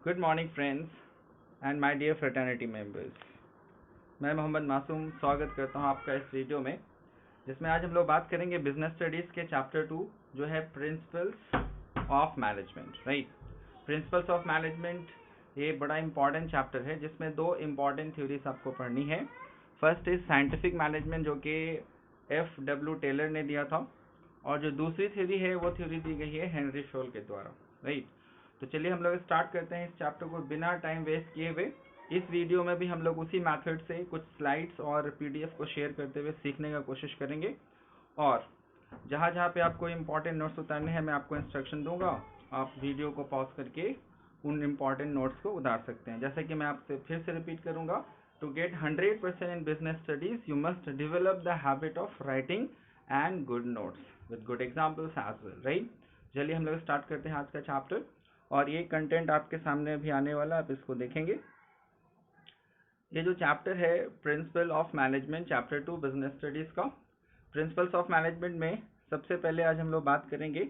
Good morning friends and my dear fraternity members. मैं मोहम्मद मासूम स्वागत करता हूं आपका इस वीडियो में, जिसमें आज हम लोग बात करेंगे बिजनेस स्टडीज़ के चैप्टर 2 जो है principles of management. Right, principles of management ये बड़ा इंपॉर्टेंट चैप्टर है जिसमें दो इम्पॉर्टेंट थ्योरीज आपको पढ़नी है। फर्स्ट इज साइंटिफिक मैनेजमेंट जो कि F.W. टेलर ने दिया था, और जो दूसरी थ्योरी है वो थ्योरी दी गई है हेनरी शोल के द्वारा। राइट, तो चलिए हम लोग स्टार्ट करते हैं इस चैप्टर को बिना टाइम वेस्ट किए हुए। इस वीडियो में भी हम लोग उसी मेथड से कुछ स्लाइड्स और पीडीएफ को शेयर करते हुए सीखने का कोशिश करेंगे, और जहाँ जहाँ पे आपको इम्पॉर्टेंट नोट्स उतारने हैं मैं आपको इंस्ट्रक्शन दूंगा, आप वीडियो को पॉज करके उन इम्पॉर्टेंट नोट्स को उतार सकते हैं। जैसे कि मैं आपसे फिर से रिपीट करूंगा, to get 100% in business studies you must develop the habit of writing and good notes with good examples as well. Right, चलिए हम लोग स्टार्ट करते हैं आज का चैप्टर, और ये कंटेंट आपके सामने भी आने वाला, आप इसको देखेंगे। ये जो चैप्टर है principle of management, chapter 2 business studies का। प्रिंसिपल्स ऑफ मैनेजमेंट में सबसे पहले आज हम लोग बात करेंगे,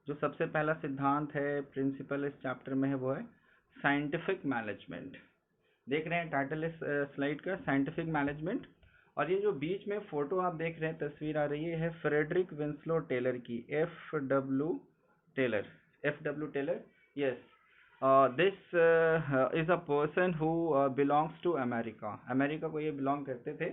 जो सबसे पहला सिद्धांत है प्रिंसिपल इस चैप्टर में है वो है साइंटिफिक मैनेजमेंट। देख रहे हैं टाइटल इस स्लाइड का, साइंटिफिक मैनेजमेंट। और ये जो बीच में फोटो आप देख रहे हैं, तस्वीर आ रही है फ्रेडरिक विंस्लो टेलर की, F W Taylor. Yes, this is a person who belongs to America. America को ये बिलोंग करते थे,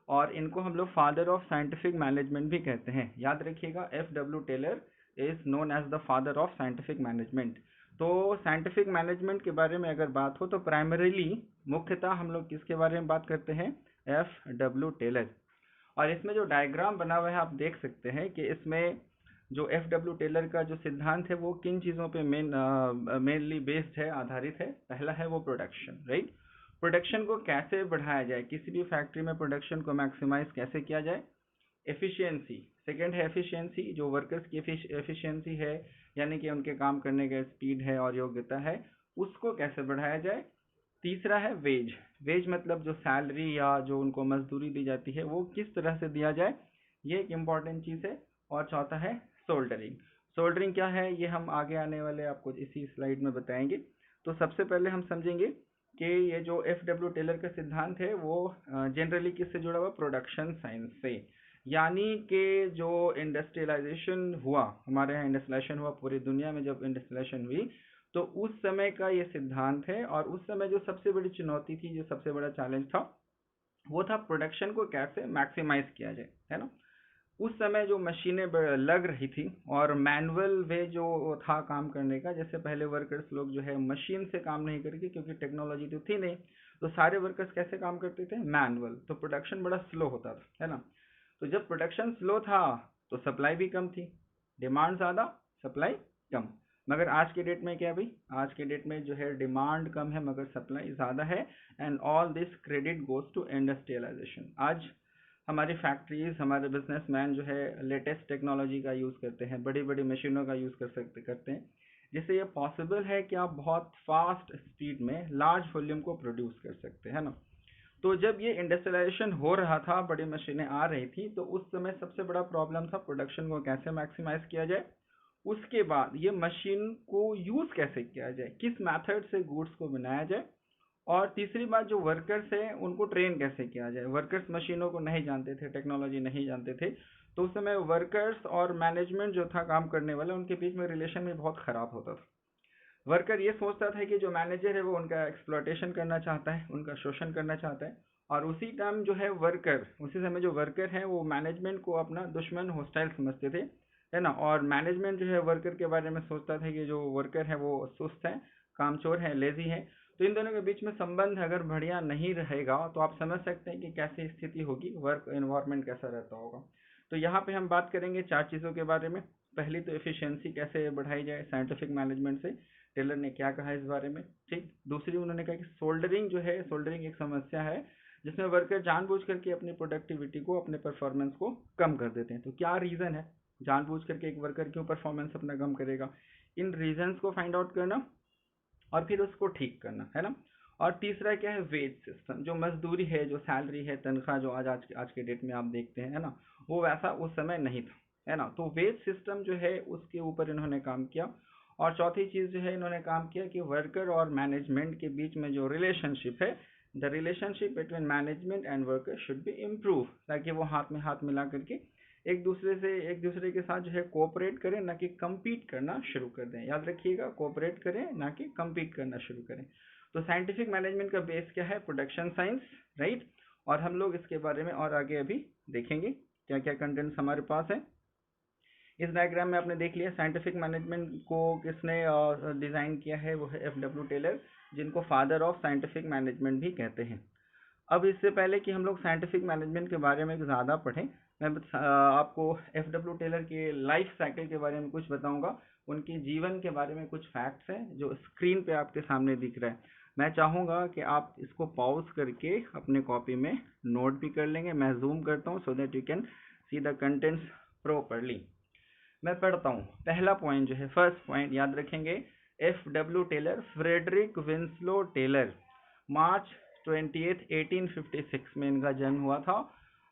और इनको हम लोग फादर ऑफ साइंटिफिक मैनेजमेंट भी कहते हैं। याद रखिएगा, F.W. Taylor is known as the father of scientific management. तो साइंटिफिक मैनेजमेंट के बारे में अगर बात हो तो प्राइमरीली मुख्यतः हम लोग किसके बारे में बात करते हैं, F.W. टेलर। और इसमें जो डायग्राम बना हुआ है आप देख सकते हैं कि इसमें जो F.W. टेलर का जो सिद्धांत है वो किन चीज़ों पे मेनली बेस्ड है, आधारित है। पहला है वो प्रोडक्शन। राइट, प्रोडक्शन को कैसे बढ़ाया जाए, किसी भी फैक्ट्री में प्रोडक्शन को मैक्सिमाइज कैसे किया जाए। एफिशिएंसी, सेकंड है एफिशिएंसी, जो वर्कर्स की एफिशिएंसी है, यानी कि उनके काम करने का स्पीड है और योग्यता है, उसको कैसे बढ़ाया जाए। तीसरा है वेज, वेज मतलब जो सैलरी या जो उनको मजदूरी दी जाती है वो किस तरह से दिया जाए, ये एक इम्पॉर्टेंट चीज़ है। और चौथा है सोल्डरिंग। सोल्डरिंग क्या है ये हम आगे आने वाले आपको इसी स्लाइड में बताएंगे। तो सबसे पहले हम समझेंगे कि ये जो F.W. टेलर का सिद्धांत है वो जनरली किससे जुड़ा हुआ, प्रोडक्शन साइंस से। यानी कि जो इंडस्ट्रियलाइजेशन हुआ, हमारे यहाँ इंडस्ट्रियलाइजेशन हुआ, पूरी दुनिया में जब इंडस्ट्रियलाइजेशन हुई तो उस समय का ये सिद्धांत है। और उस समय जो सबसे बड़ी चुनौती थी, जो सबसे बड़ा चैलेंज था, वो था प्रोडक्शन को कैसे मैक्सिमाइज किया जाए, है ना। उस समय जो मशीनें लग रही थी और मैनुअल वे जो था काम करने का, जैसे पहले वर्कर्स लोग जो है मशीन से काम नहीं करके, क्योंकि टेक्नोलॉजी तो थी नहीं, तो सारे वर्कर्स कैसे काम करते थे, मैनुअल। तो प्रोडक्शन बड़ा स्लो होता था, है ना। तो जब प्रोडक्शन स्लो था तो सप्लाई भी कम थी, डिमांड ज़्यादा सप्लाई कम। मगर आज के डेट में क्या है भाई, आज के डेट में जो है डिमांड कम है मगर सप्लाई ज़्यादा है, and all this credit goes to industrialization. आज हमारी फैक्ट्रीज, हमारे बिजनेसमैन जो है लेटेस्ट टेक्नोलॉजी का यूज़ करते हैं, बड़ी बड़ी मशीनों का यूज़ करते हैं, जिससे ये पॉसिबल है कि आप बहुत फास्ट स्पीड में लार्ज वॉल्यूम को प्रोड्यूस कर सकते हैं ना। तो जब ये इंडस्ट्रियलाइजेशन हो रहा था, बड़ी मशीनें आ रही थी, तो उस समय सबसे बड़ा प्रॉब्लम था प्रोडक्शन को कैसे मैक्सिमाइज किया जाए। उसके बाद ये मशीन को यूज़ कैसे किया जाए, किस मेथड से गुड्स को बनाया जाए। और तीसरी बात, जो वर्कर्स हैं उनको ट्रेन कैसे किया जाए। वर्कर्स मशीनों को नहीं जानते थे, टेक्नोलॉजी नहीं जानते थे, तो उस समय वर्कर्स और मैनेजमेंट जो था काम करने वाला, उनके बीच में रिलेशन भी बहुत ख़राब होता था। वर्कर ये सोचता था कि जो मैनेजर है वो उनका एक्सप्लॉयटेशन करना चाहता है, उनका शोषण करना चाहता है, और उसी टाइम जो है वर्कर, उसी समय जो वर्कर है वो मैनेजमेंट को अपना दुश्मन, हॉस्टाइल समझते थे, है ना। और मैनेजमेंट जो है वर्कर के बारे में सोचता था कि जो वर्कर है वो सुस्त है, कामचोर है, लेजी है। तो इन दोनों के बीच में संबंध अगर बढ़िया नहीं रहेगा तो आप समझ सकते हैं कि कैसी स्थिति होगी, वर्क एनवायरनमेंट कैसा रहता होगा। तो यहाँ पे हम बात करेंगे चार चीज़ों के बारे में। पहली तो एफिशिएंसी कैसे बढ़ाई जाए साइंटिफिक मैनेजमेंट से, टेलर ने क्या कहा इस बारे में, ठीक। दूसरी उन्होंने कहा कि सोल्डरिंग जो है, सोल्डरिंग एक समस्या है जिसमें वर्कर जानबूझ करके अपनी प्रोडक्टिविटी को, अपने परफॉर्मेंस को कम कर देते हैं। तो क्या रीज़न है, जानबूझ करके एक वर्कर क्यों परफॉर्मेंस अपना कम करेगा, इन रीजंस को फाइंड आउट करना और फिर उसको ठीक करना, है ना। और तीसरा क्या है, वेज सिस्टम, जो मजदूरी है, जो सैलरी है, तनख्वाह जो आज के डेट में आप देखते हैं, है ना, वो वैसा उस समय नहीं था, है ना। तो वेज सिस्टम जो है उसके ऊपर इन्होंने काम किया। और चौथी चीज़ जो है इन्होंने काम किया कि वर्कर और मैनेजमेंट के बीच में जो रिलेशनशिप है, the relationship between management and worker should be improve, ताकि वो हाथ में हाथ मिला करके एक दूसरे के साथ जो है कोऑपरेट करें, ना कि कम्पीट करना शुरू कर दें। याद रखिएगा, कोऑपरेट करें ना कि कम्पीट करना शुरू करें। तो साइंटिफिक मैनेजमेंट का बेस क्या है? Production science, right. और हम लोग इसके बारे में और आगे अभी देखेंगे क्या क्या कंटेंट्स हमारे पास है। इस डायग्राम में आपने देख लिया साइंटिफिक मैनेजमेंट को किसने डिज़ाइन किया है, वो है एफ.डब्ल्यू. टेलर, जिनको फादर ऑफ साइंटिफिक मैनेजमेंट भी कहते हैं। अब इससे पहले कि हम लोग साइंटिफिक मैनेजमेंट के बारे में ज़्यादा पढ़ें, मैं आपको एफ.डब्ल्यू. टेलर के लाइफ साइकिल के बारे में कुछ बताऊंगा। उनके जीवन के बारे में कुछ फैक्ट्स हैं जो स्क्रीन पे आपके सामने दिख रहा है। मैं चाहूँगा कि आप इसको पॉज करके अपने कॉपी में नोट भी कर लेंगे। मैं जूम करता हूँ so that you can see the contents properly. मैं पढ़ता हूँ। पहला पॉइंट जो है, फर्स्ट पॉइंट याद रखेंगे, F.W.. Taylor, Frederick Winslow Taylor, मार्च 28, 1856 में इनका जन्म हुआ था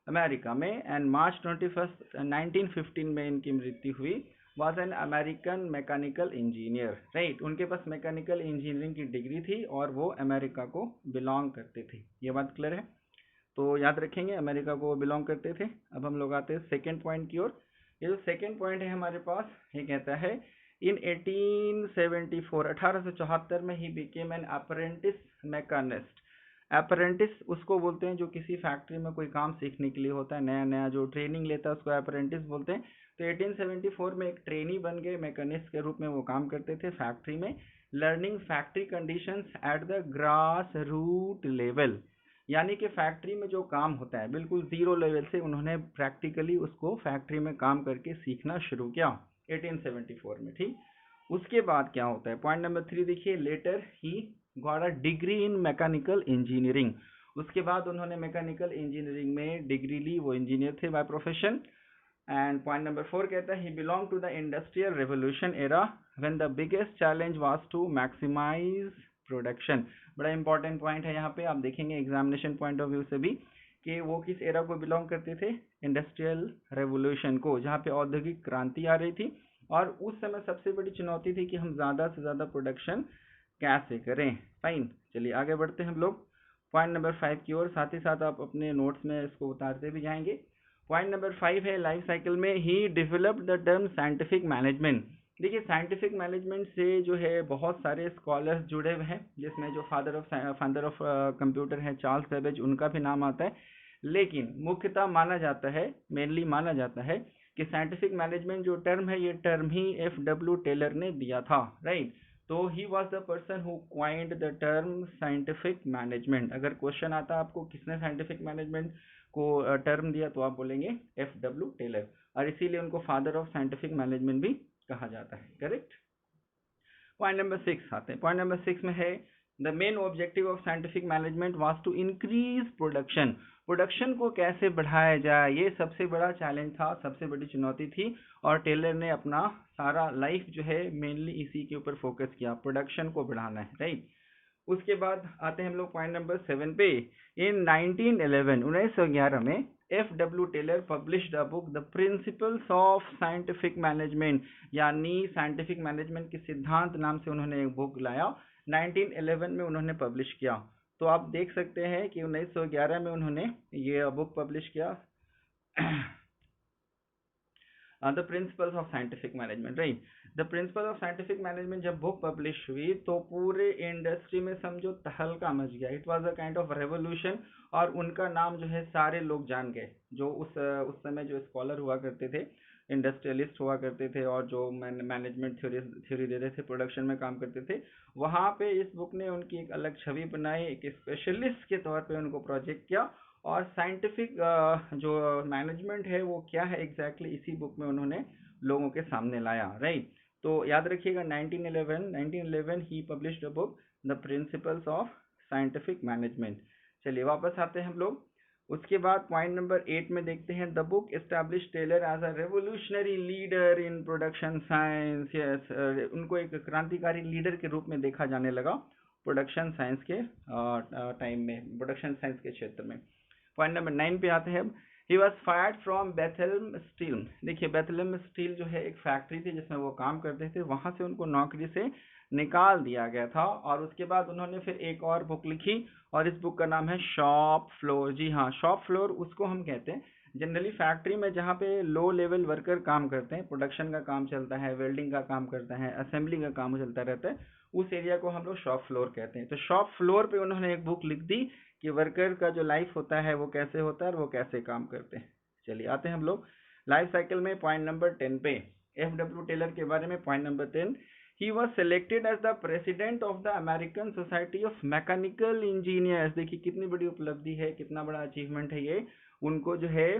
अमेरिका में, एंड मार्च 21, 1915 में इनकी मृत्यु हुई। Was an American mechanical engineer, right. उनके पास मैकेनिकल इंजीनियरिंग की डिग्री थी और वो अमेरिका को बिलोंग करते थे। ये बात क्लियर है? तो याद रखेंगे अमेरिका को बिलोंग करते थे। अब हम लोग आते हैं सेकेंड पॉइंट की ओर। ये जो सेकेंड पॉइंट है हमारे पास, ये कहता है इन 1874, 1874 में ही became an apprentice machinist. Apprentice उसको बोलते हैं जो किसी फैक्ट्री में कोई काम सीखने के लिए होता है, नया नया जो ट्रेनिंग लेता है उसको अप्रेंटिस बोलते हैं। तो 1874 में एक ट्रेनी बन गए, मैकेनिस्ट के रूप में वो काम करते थे फैक्ट्री में, learning factory conditions at the grass root level. यानी कि फैक्ट्री में जो काम होता है बिल्कुल जीरो लेवल से उन्होंने प्रैक्टिकली उसको फैक्ट्री में काम करके सीखना शुरू किया 1874 में, ठीक। उसके बाद क्या होता है, पॉइंट नंबर 3 देखिए, later he got a degree in mechanical engineering. उसके बाद उन्होंने मैकेनिकल इंजीनियरिंग में डिग्री ली, वो इंजीनियर थे by profession. And point number 4 कहता है, he belong to the industrial revolution era when the biggest challenge was to maximise production. बड़ा इंपॉर्टेंट पॉइंट है यहाँ पे, आप देखेंगे एग्जामिनेशन पॉइंट ऑफ व्यू से भी कि वो किस एरा को बिलोंग करते थे, इंडस्ट्रियल रेवोल्यूशन को, जहाँ पे औद्योगिक क्रांति आ रही थी। और उस समय सबसे बड़ी चुनौती थी कि हम ज़्यादा से ज़्यादा प्रोडक्शन कैसे करें। फाइन, चलिए आगे बढ़ते हैं हम लोग पॉइंट नंबर 5 की ओर। साथ ही साथ आप अपने नोट्स में इसको उतारते भी जाएंगे। पॉइंट नंबर 5 है, लाइफ साइकिल में he developed the term scientific management. देखिए साइंटिफिक मैनेजमेंट से जो है बहुत सारे स्कॉलर्स जुड़े हुए हैं, जिसमें जो फादर ऑफ कंप्यूटर है चार्ल्स बेबेज, उनका भी नाम आता है। लेकिन मुख्यतः माना जाता है, मेनली माना जाता है कि साइंटिफिक मैनेजमेंट जो टर्म है, ये टर्म ही एफ.डब्ल्यू. टेलर ने दिया था, राइट। तो he was the person who coined the term scientific management. अगर क्वेश्चन आता है आपको किसने साइंटिफिक मैनेजमेंट को टर्म दिया, तो आप बोलेंगे एफ.डब्ल्यू. टेलर, और इसीलिए उनको फादर ऑफ साइंटिफिक मैनेजमेंट भी कहा जाता है, करेक्ट। पॉइंट नंबर 6 आते हैं। पॉइंट नंबर 6 में है, the main objective of scientific management was to increase production. Production को कैसे बढ़ाया जाए, ये सबसे बड़ा चैलेंज था, सबसे बड़ी चुनौती थी। और टेलर ने अपना सारा लाइफ जो है मेनली इसी के ऊपर फोकस किया, प्रोडक्शन को बढ़ाना है, राइट। उसके बाद आते हैं हम लोग पॉइंट नंबर 7 पे। इन 1911 में F W. Taylor published a book, the principles of scientific management, यानी साइंटिफिक मैनेजमेंट के सिद्धांत नाम से उन्होंने एक बुक लाया, 1911 में उन्होंने पब्लिश किया। तो आप देख सकते हैं कि 1911 में उन्होंने ये बुक पब्लिश किया, the principles of scientific management, right. The principal of scientific management जब बुक पब्लिश हुई तो पूरे इंडस्ट्री में समझो तहलका मच गया। It was a kind of revolution, और उनका नाम जो है सारे लोग जान गए, जो उस समय जो स्कॉलर हुआ करते थे, इंडस्ट्रियलिस्ट हुआ करते थे, और जो मैनेजमेंट थ्योरी दे रहे थे, प्रोडक्शन में काम करते थे, वहाँ पे इस बुक ने उनकी एक अलग छवि बनाई, एक स्पेशलिस्ट के तौर पे उनको प्रोजेक्ट किया। और साइंटिफिक जो मैनेजमेंट है वो क्या है एग्जैक्टली, इसी बुक में उन्होंने लोगों के सामने लाया, राइट। तो याद रखिएगा 1911 he published a book, the principles of scientific management. चलिए वापस आते हैं हम लोग। उसके बाद पॉइंट नंबर 8 में देखते हैं, the book establish Taylor as a revolutionary leader in production science. Yes, उनको एक क्रांतिकारी लीडर के रूप में देखा जाने लगा प्रोडक्शन साइंस के टाइम में, प्रोडक्शन साइंस के क्षेत्र में। पॉइंट नंबर 9 पे आते हैं। He was fired from Bethlem steel. देखिए बेथलेम स्टील जो है एक फैक्ट्री थी जिसमें वो काम करते थे, वहां से उनको नौकरी से निकाल दिया गया था। और उसके बाद उन्होंने फिर एक और बुक लिखी और इस बुक का नाम है शॉप फ्लोर। जी हाँ, शॉप फ्लोर उसको हम कहते हैं जनरली फैक्ट्री में जहाँ पे लो लेवल वर्कर काम करते हैं, प्रोडक्शन का काम चलता है, वेल्डिंग का काम करता है, असेंबली का काम चलता रहता है, उस एरिया को हम लोग शॉप फ्लोर कहते हैं। तो शॉप फ्लोर पे उन्होंने एक बुक लिख दी कि वर्कर का जो लाइफ होता है वो कैसे होता है और वो कैसे काम करते हैं। चलिए आते हैं हम लोग लाइफ साइकिल में पॉइंट नंबर 10 पे, एफ डब्ल्यू टेलर के बारे में point number 10। He was selected as the president of the American Society of Mechanical Engineers. देखिए कितनी बड़ी उपलब्धि है, कितना बड़ा अचीवमेंट है ये। उनको जो है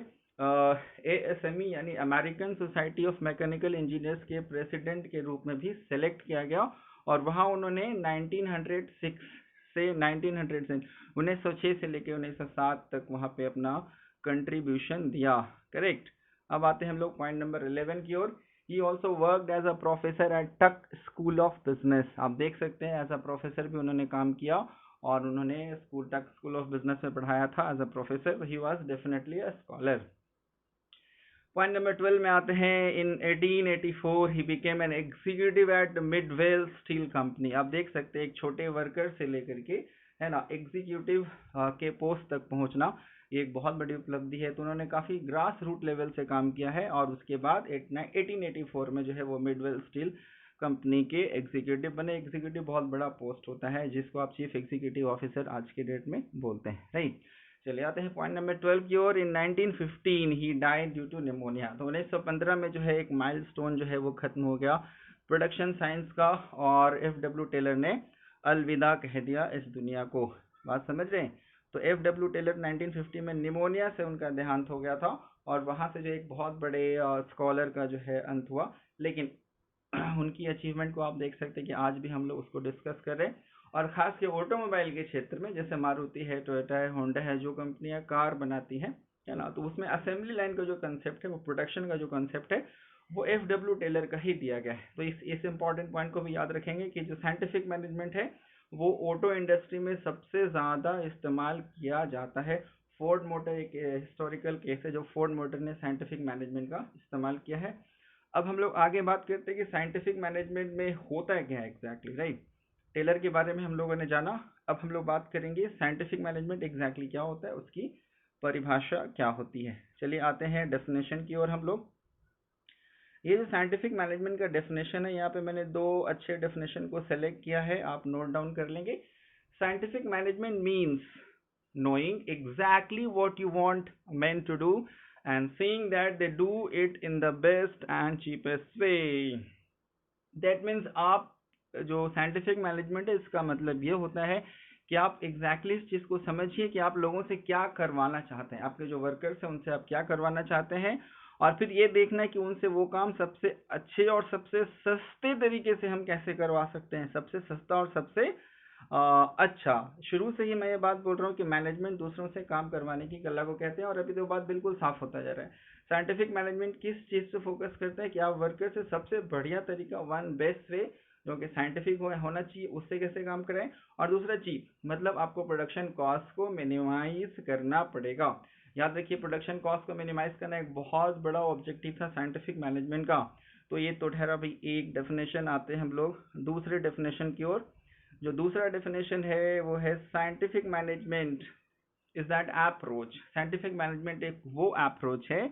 ASME यानी American Society of Mechanical engineers के प्रेसिडेंट के रूप में भी सेलेक्ट किया गया। और वहाँ उन्होंने 1906 से 1906 से लेकर 1907 तक वहाँ पे अपना कंट्रीब्यूशन दिया। करेक्ट। अब आते हैं हम लोग पॉइंट नंबर 11 की ओर। He also worked as a professor at Tuck school of business. आप देख सकते हैं एज अ प्रोफेसर भी उन्होंने काम किया और उन्होंने टक स्कूल ऑफ बिजनेस में पढ़ाया था as a professor. He was definitely a scholar. Point number 12 में आते हैं। In 1884 he became an executive at Midvale Steel Company. आप देख सकते हैं एक छोटे वर्कर से लेकर के, है ना, एग्जीक्यूटिव के पोस्ट तक पहुंचना ये एक बहुत बड़ी उपलब्धि है। तो उन्होंने काफ़ी ग्रास रूट लेवल से काम किया है और उसके बाद 1884 में जो है वो मिडवेल स्टील कंपनी के एग्जीक्यूटिव बने। एग्जीक्यूटिव बहुत बड़ा पोस्ट होता है जिसको आप चीफ एग्जीक्यूटिव ऑफिसर आज के डेट में बोलते हैं, राइट। चले आते हैं पॉइंट नंबर 12 की ओर। In 1915 he died due to pneumonia. तो 1915 में जो है एक माइलस्टोन जो है वो खत्म हो गया प्रोडक्शन साइंस का और एफ डब्ल्यू टेलर ने अलविदा कह दिया इस दुनिया को। बात समझ रहे हैं? तो एफ डब्ल्यू टेलर 1950 में निमोनिया से उनका देहांत हो गया था और वहां से जो एक बहुत बड़े स्कॉलर का जो है अंत हुआ। लेकिन उनकी अचीवमेंट को आप देख सकते हैं कि आज भी हम लोग उसको डिस्कस कर रहे हैं। और खास के ऑटोमोबाइल के क्षेत्र में जैसे मारुति है, टोयोटा है, होंडा है, जो कंपनियां कार बनाती हैं, है ना, तो उसमें असेंबली लाइन का जो कंसेप्ट है, वो प्रोडक्शन का जो कंसेप्ट है, वो एफ डब्ल्यू टेलर का ही दिया गया है। तो इस इंपॉर्टेंट पॉइंट को भी याद रखेंगे कि जो साइंटिफिक मैनेजमेंट है वो ऑटो इंडस्ट्री में सबसे ज़्यादा इस्तेमाल किया जाता है। फोर्ड मोटर एक हिस्टोरिकल केस है जो फोर्ड मोटर ने साइंटिफिक मैनेजमेंट का इस्तेमाल किया है। अब हम लोग आगे बात करते हैं कि साइंटिफिक मैनेजमेंट में होता है क्या है एग्जैक्टली, राइट। टेलर के बारे में हम लोगों ने जाना। अब हम लोग बात करेंगे साइंटिफिक मैनेजमेंट एग्जैक्टली क्या होता है, उसकी परिभाषा क्या होती है। चलिए आते हैं डेफिनेशन की ओर हम लोग। ये जो साइंटिफिक मैनेजमेंट का डेफिनेशन है, यहाँ पे मैंने दो अच्छे डेफिनेशन को सेलेक्ट किया है, आप नोट डाउन कर लेंगे। Scientific management means knowing exactly what you want men to do and seeing that they do it in the best and cheapest way. That means आप जो साइंटिफिक मैनेजमेंट है इसका मतलब ये होता है कि आप एग्जैक्टली इस चीज़ को समझिए कि आप लोगों से क्या करवाना चाहते हैं, आपके जो वर्कर्स हैं उनसे आप क्या करवाना चाहते हैं, और फिर ये देखना है कि उनसे वो काम सबसे अच्छे और सबसे सस्ते तरीके से हम कैसे करवा सकते हैं, सबसे सस्ता और सबसे अच्छा। शुरू से ही मैं ये बात बोल रहा हूँ कि मैनेजमेंट दूसरों से काम करवाने की कला को कहते हैं और अभी तो बात बिल्कुल साफ होता जा रहा है। साइंटिफिक मैनेजमेंट किस चीज़ से फोकस करता है कि आप वर्कर से सबसे बढ़िया तरीका, वन बेस्ट वे जो कि साइंटिफिक होना चाहिए, उससे कैसे काम करें, और दूसरा चीप मतलब आपको प्रोडक्शन कॉस्ट को मिनिमाइज करना पड़ेगा। याद रखिए प्रोडक्शन कॉस्ट को मिनिमाइज करना एक बहुत बड़ा ऑब्जेक्टिव था साइंटिफिक मैनेजमेंट का। तो ये तो ठहरा भाई एक डेफिनेशन। आते हैं हम लोग दूसरे डेफिनेशन की ओर। जो दूसरा डेफिनेशन है वो है scientific management is that approach. Scientific management एक वो अप्रोच है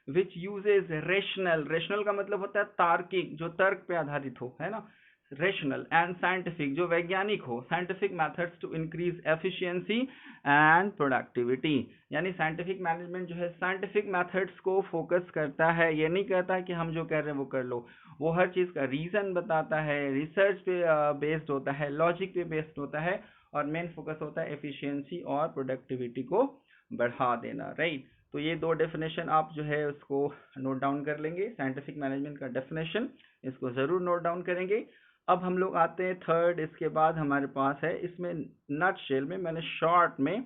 विच यूजेज रेशनल का मतलब होता है तार्किक, जो तर्क पे आधारित हो, है ना, रेशनल एंड साइंटिफिक जो वैज्ञानिक हो, scientific methods to increase efficiency and productivity. यानी साइंटिफिक मैनेजमेंट जो है साइंटिफिक मेथड्स को फोकस करता है, ये नहीं कहता कि हम जो कह रहे हैं वो कर लो, वो हर चीज़ का रीज़न बताता है, रिसर्च पे बेस्ड होता है, लॉजिक पे बेस्ड होता है, और मेन फोकस होता है एफिशिएंसी और प्रोडक्टिविटी को बढ़ा देना, राइट। तो ये दो डेफिनेशन आप जो है उसको नोट डाउन कर लेंगे, साइंटिफिक मैनेजमेंट का डेफिनेशन इसको ज़रूर नोट डाउन करेंगे। अब हम लोग आते हैं थर्ड, इसके बाद हमारे पास है, इसमें नटशेल में मैंने शॉर्ट में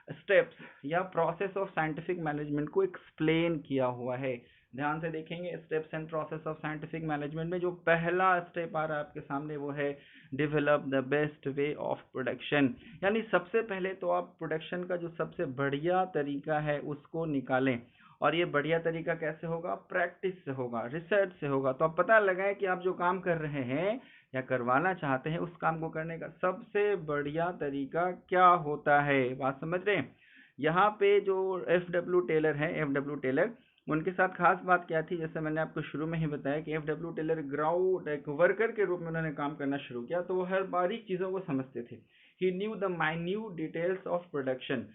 स्टेप्स या प्रोसेस ऑफ साइंटिफिक मैनेजमेंट को एक्सप्लेन किया हुआ है। ध्यान से देखेंगे steps and process of scientific management में जो पहला स्टेप आ रहा है आपके सामने वो है develop the best way of production. यानी सबसे पहले तो आप प्रोडक्शन का जो सबसे बढ़िया तरीका है उसको निकालें, और ये बढ़िया तरीका कैसे होगा? प्रैक्टिस से होगा, रिसर्च से होगा। तो अब पता लगाए कि आप जो काम कर रहे हैं या करवाना चाहते हैं उस काम को करने का सबसे बढ़िया तरीका क्या होता है। बात समझ रहे हैं? यहाँ पे जो एफ.डब्ल्यू. टेलर है, एफ.डब्ल्यू. टेलर, उनके साथ खास बात क्या थी, जैसे मैंने आपको शुरू में ही बताया कि एफ.डब्ल्यू. टेलर ग्राउंड एक वर्कर के रूप में उन्होंने काम करना शुरू किया, तो वो हर बारीक चीज़ों को समझते थे। He knew the minute details of production.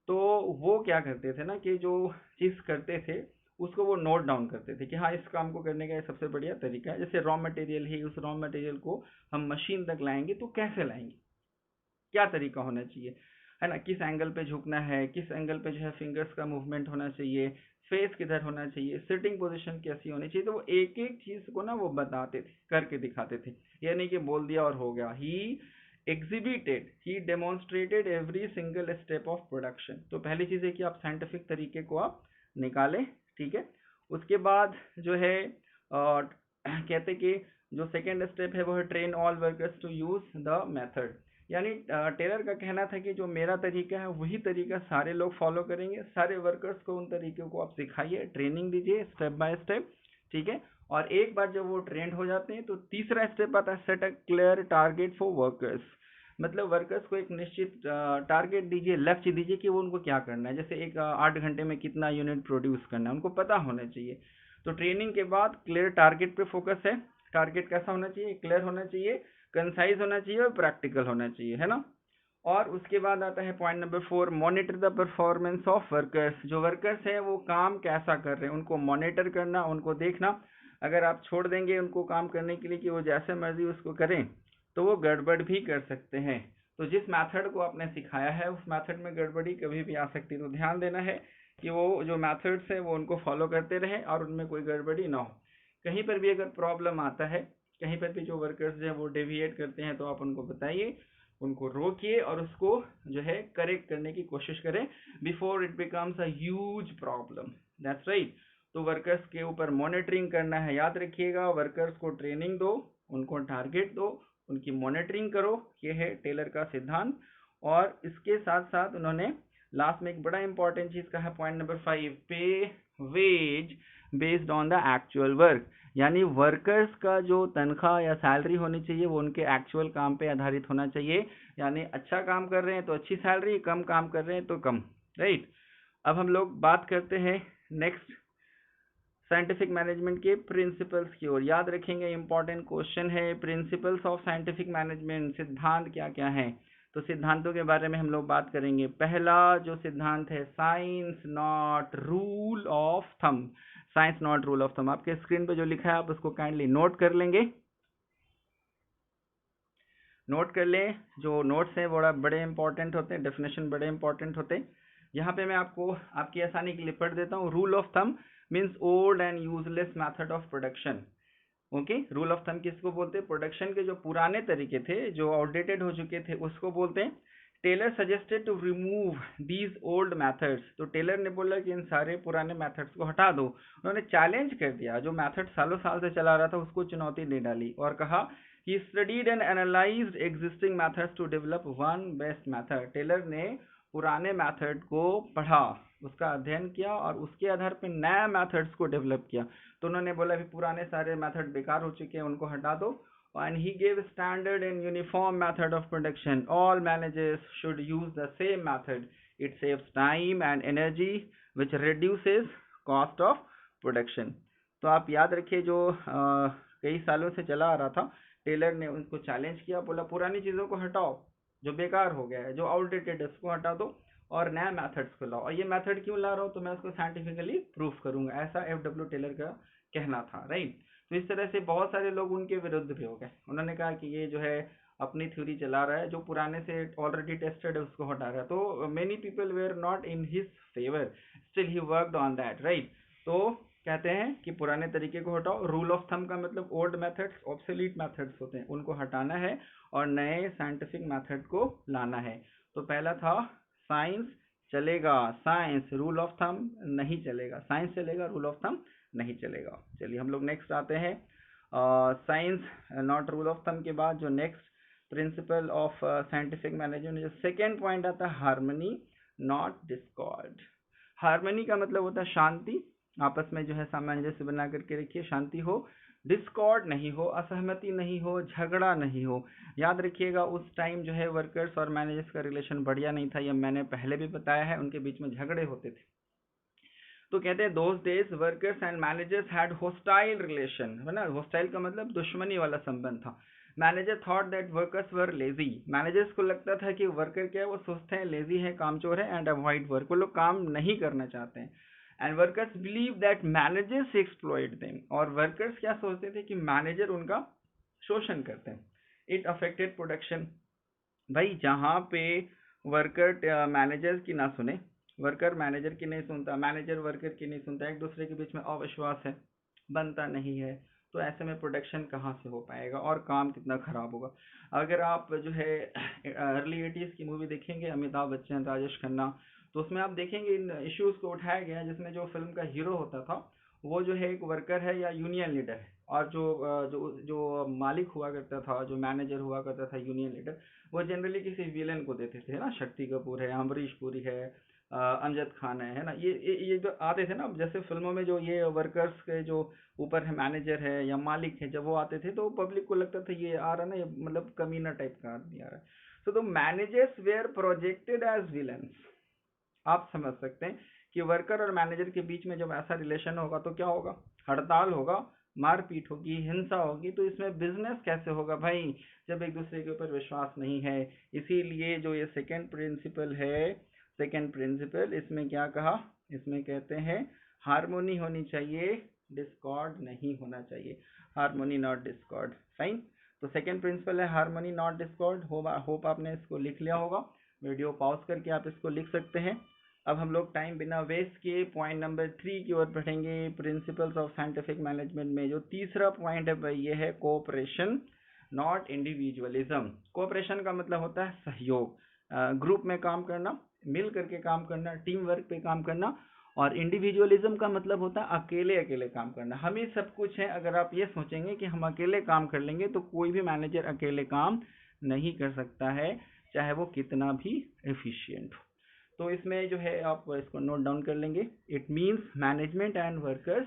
तो वो क्या करते थे ना कि जो चीज़ करते थे उसको वो नोट डाउन करते थे कि हाँ इस काम को करने का ये सबसे बढ़िया तरीका है। जैसे रॉ मटेरियल ही, उस रॉ मटेरियल को हम मशीन तक लाएंगे तो कैसे लाएंगे, क्या तरीका होना चाहिए, है ना, किस एंगल पे झुकना है, किस एंगल पे जो है फिंगर्स का मूवमेंट होना चाहिए, फेस किधर होना चाहिए, सिटिंग पोजीशन कैसी होनी चाहिए। तो वो एक एक चीज को ना वो बताते थे, करके दिखाते थे। ये नहीं कि बोल दिया और हो गया। He demonstrated every single step of production. तो पहली चीज है कि आप साइंटिफिक तरीके को आप निकालें, ठीक है। उसके बाद जो है कहते कि जो सेकेंड स्टेप है वो है train all workers to use the method. यानी टेलर का कहना था कि जो मेरा तरीका है वही तरीका सारे लोग फॉलो करेंगे, सारे वर्कर्स को उन तरीकों को आप सिखाइए, ट्रेनिंग दीजिए स्टेप बाय स्टेप, ठीक है। और एक बार जब वो ट्रेंड हो जाते हैं तो तीसरा स्टेप आता है set a clear target for workers. मतलब वर्कर्स को एक निश्चित टारगेट दीजिए, लक्ष्य दीजिए कि वो उनको क्या करना है। जैसे एक 8 घंटे में कितना यूनिट प्रोड्यूस करना है उनको पता होना चाहिए। तो ट्रेनिंग के बाद क्लियर टारगेट पे फोकस है। टारगेट कैसा होना चाहिए? क्लियर होना चाहिए, कंसाइज होना चाहिए और प्रैक्टिकल होना चाहिए, है ना। और उसके बाद आता है point number 4, monitor the performance of workers. जो वर्कर्स हैं वो काम कैसा कर रहे हैं उनको मॉनिटर करना, उनको देखना। अगर आप छोड़ देंगे उनको काम करने के लिए कि वो जैसे मर्जी उसको करें तो वो गड़बड़ भी कर सकते हैं। तो जिस मेथड को आपने सिखाया है उस मेथड में गड़बड़ी कभी भी आ सकती है। तो ध्यान देना है कि वो जो मेथड्स हैं वो उनको फॉलो करते रहें और उनमें कोई गड़बड़ी ना हो। कहीं पर भी अगर प्रॉब्लम आता है, कहीं पर भी जो वर्कर्स जो है वो डेविएट करते हैं, तो आप उनको बताइए, उनको रोकिए और उसको जो है करेक्ट करने की कोशिश करें before it becomes a huge problem. That's right. तो वर्कर्स के ऊपर मॉनिटरिंग करना है, याद रखिएगा। वर्कर्स को ट्रेनिंग दो, उनको टारगेट दो, उनकी मॉनिटरिंग करो, ये है टेलर का सिद्धांत। और इसके साथ साथ उन्होंने लास्ट में एक बड़ा इंपॉर्टेंट चीज कहा, point number 5, pay wage based on the actual work. यानी वर्कर्स का जो तनख्वाह या सैलरी होनी चाहिए वो उनके एक्चुअल काम पे आधारित होना चाहिए। यानी अच्छा काम कर रहे हैं तो अच्छी सैलरी, कम काम कर रहे हैं तो कम, राइट। अब हम लोग बात करते हैं नेक्स्ट साइंटिफिक मैनेजमेंट के प्रिंसिपल्स की ओर। याद रखेंगे, इंपॉर्टेंट क्वेश्चन है, प्रिंसिपल्स ऑफ साइंटिफिक मैनेजमेंट, सिद्धांत क्या क्या है। तो सिद्धांतों के बारे में हम लोग बात करेंगे। पहला जो सिद्धांत है, science not rule of thumb. Science not rule of thumb, आपके स्क्रीन पे जो लिखा है आप उसको काइंडली नोट कर लेंगे, नोट कर लें। जो नोट्स हैं बड़ा बड़े इंपॉर्टेंट होते हैं, डेफिनेशन बड़े इंपॉर्टेंट होते हैं। यहाँ पे मैं आपको आपकी आसानी के लिए पढ़ देता हूँ। Rule of thumb means old and useless method of production. Okay, rule of thumb किसको बोलते हैं? प्रोडक्शन के जो पुराने तरीके थे, जो आउटडेटेड हो चुके थे, उसको बोलते हैं। Taylor suggested to remove these old methods. तो टेलर ने बोला कि इन सारे पुराने मेथड्स को हटा दो। उन्होंने चैलेंज कर दिया, जो मेथड सालों साल से चला रहा था उसको चुनौती दे डाली और कहा he studied and analyzed existing methods to develop one best method। Taylor ने पुराने मेथड को पढ़ा, उसका अध्ययन किया और उसके आधार पर नया मेथड्स को डेवलप किया। तो उन्होंने बोला कि पुराने सारे मेथड बेकार हो चुके हैं, उनको हटा दो। And he gave standard and uniform method of production. All managers should use the same method. It saves time and energy, which reduces cost of production। तो आप याद रखिए, जो कई सालों से चला आ रहा था, टेलर ने उनको चैलेंज किया, बोला पुरानी चीज़ों को हटाओ, जो बेकार हो गया है, जो आउटडेटेड है उसको हटा दो और नया मेथड्स को लाओ। और ये मेथड क्यों ला रहा हूँ, तो मैं उसको साइंटिफिकली प्रूफ करूंगा, ऐसा एफ.डब्ल्यू. टेलर का कहना था, राइट। तो इस तरह से बहुत सारे लोग उनके विरुद्ध भी हो गए। उन्होंने कहा कि ये जो है अपनी थ्योरी चला रहा है, जो पुराने से ऑलरेडी टेस्टेड है उसको हटा रहा है। तो many people were not in his favour, still he worked on that, right. तो कहते हैं कि पुराने तरीके को हटाओ। रूल ऑफ थंब का मतलब ओल्ड मेथड्स, ऑब्सोलीट मेथड्स होते हैं, उनको हटाना है और नए साइंटिफिक मेथड को लाना है। तो पहला था साइंस चलेगा, साइंस, रूल ऑफ थंब नहीं चलेगा। साइंस चलेगा, रूल ऑफ थंब नहीं चलेगा। चलिए हम लोग नेक्स्ट आते हैं। Science not rule of thumb के बाद जो next principle of scientific management, जो सेकेंड पॉइंट आता है, हार्मनी नॉट डिस्कॉर्ड। हार्मनी का मतलब होता है शांति, आपस में जो है सामंजस्य बना करके रखिए, शांति हो, डिस्कॉर्ड नहीं हो, असहमति नहीं हो, झगड़ा नहीं हो। याद रखिएगा उस टाइम जो है वर्कर्स और मैनेजर्स का रिलेशन बढ़िया नहीं था, ये मैंने पहले भी बताया है, उनके बीच में झगड़े होते थे। तो कहते हैं those days workers and managers had hostile relation, है ना, होस्टाइल का मतलब दुश्मनी वाला संबंध था। Manager thought that workers were lazy, managers को लगता था कि वर्कर क्या है, वो सोचते हैं लेजी है, कामचोर है, एंड अवॉइड वर्क, वो लोग काम नहीं करना चाहते हैं। And workers believe that managers exploit them, और वर्कर्स क्या सोचते थे कि मैनेजर उनका शोषण करते हैं। इट अफेक्टेड प्रोडक्शन, भाई जहाँ पे वर्कर मैनेजर की ना सुने, वर्कर मैनेजर की नहीं सुनता, मैनेजर वर्कर की नहीं सुनता, एक दूसरे के बीच में अविश्वास है, बनता नहीं है, तो ऐसे में प्रोडक्शन कहाँ से हो पाएगा और काम कितना खराब होगा। अगर आप जो है अर्ली 80s की मूवी देखेंगे, अमिताभ बच्चन, राजेश खन्ना, तो उसमें आप देखेंगे इन इश्यूज को उठाया गया है, जिसमें जो फिल्म का हीरो होता था वो जो है एक वर्कर है या यूनियन लीडर है, और जो मालिक हुआ करता था, जो मैनेजर हुआ करता था, यूनियन लीडर, वो जनरली किसी विलेन को देते थे ना, शक्ति कपूर है, अमरीश पुरी है, अमजद खान है ना, ये जो आते थे ना, जैसे फिल्मों में जो ये वर्कर्स के जो ऊपर है मैनेजर है या मालिक है, जब वो आते थे तो पब्लिक को लगता था ये आ रहा ना, ये मतलब कमीना टाइप का आदमी आ रहा है। So the managers were projected as villains, आप समझ सकते हैं कि वर्कर और मैनेजर के बीच में जब ऐसा रिलेशन होगा तो क्या होगा, हड़ताल होगा, मारपीट होगी, हिंसा होगी, तो इसमें बिजनेस कैसे होगा भाई, जब एक दूसरे के ऊपर विश्वास नहीं है। इसीलिए जो ये सेकंड प्रिंसिपल है, सेकंड प्रिंसिपल, इसमें क्या कहा, इसमें कहते हैं हार्मोनी होनी चाहिए, डिस्कॉर्ड नहीं होना चाहिए, हार्मोनी नॉट डिस्कॉर्ड, फाइन। तो सेकंड प्रिंसिपल है हार्मोनी नॉट डिस्कॉर्ड। होप आपने इसको लिख लिया होगा, वीडियो पॉज करके आप इसको लिख सकते हैं। अब हम लोग टाइम बिना वेस्ट किए पॉइंट नंबर 3 की ओर बढ़ेंगे, प्रिंसिपल्स ऑफ साइंटिफिक मैनेजमेंट में जो तीसरा पॉइंट है भाई, ये है कोऑपरेशन नॉट इंडिविजुअलिज्म। कोऑपरेशन का मतलब होता है सहयोग, ग्रुप में काम करना, मिल करके काम करना, टीम वर्क पे काम करना। और इंडिविजुअलिज्म का मतलब होता है अकेले अकेले काम करना, हम ही सब कुछ है। अगर आप ये सोचेंगे कि हम अकेले काम कर लेंगे तो कोई भी मैनेजर अकेले काम नहीं कर सकता है, चाहे वो कितना भी एफिशिएंट हो। तो इसमें जो है आप इसको नोट डाउन कर लेंगे, it means management and workers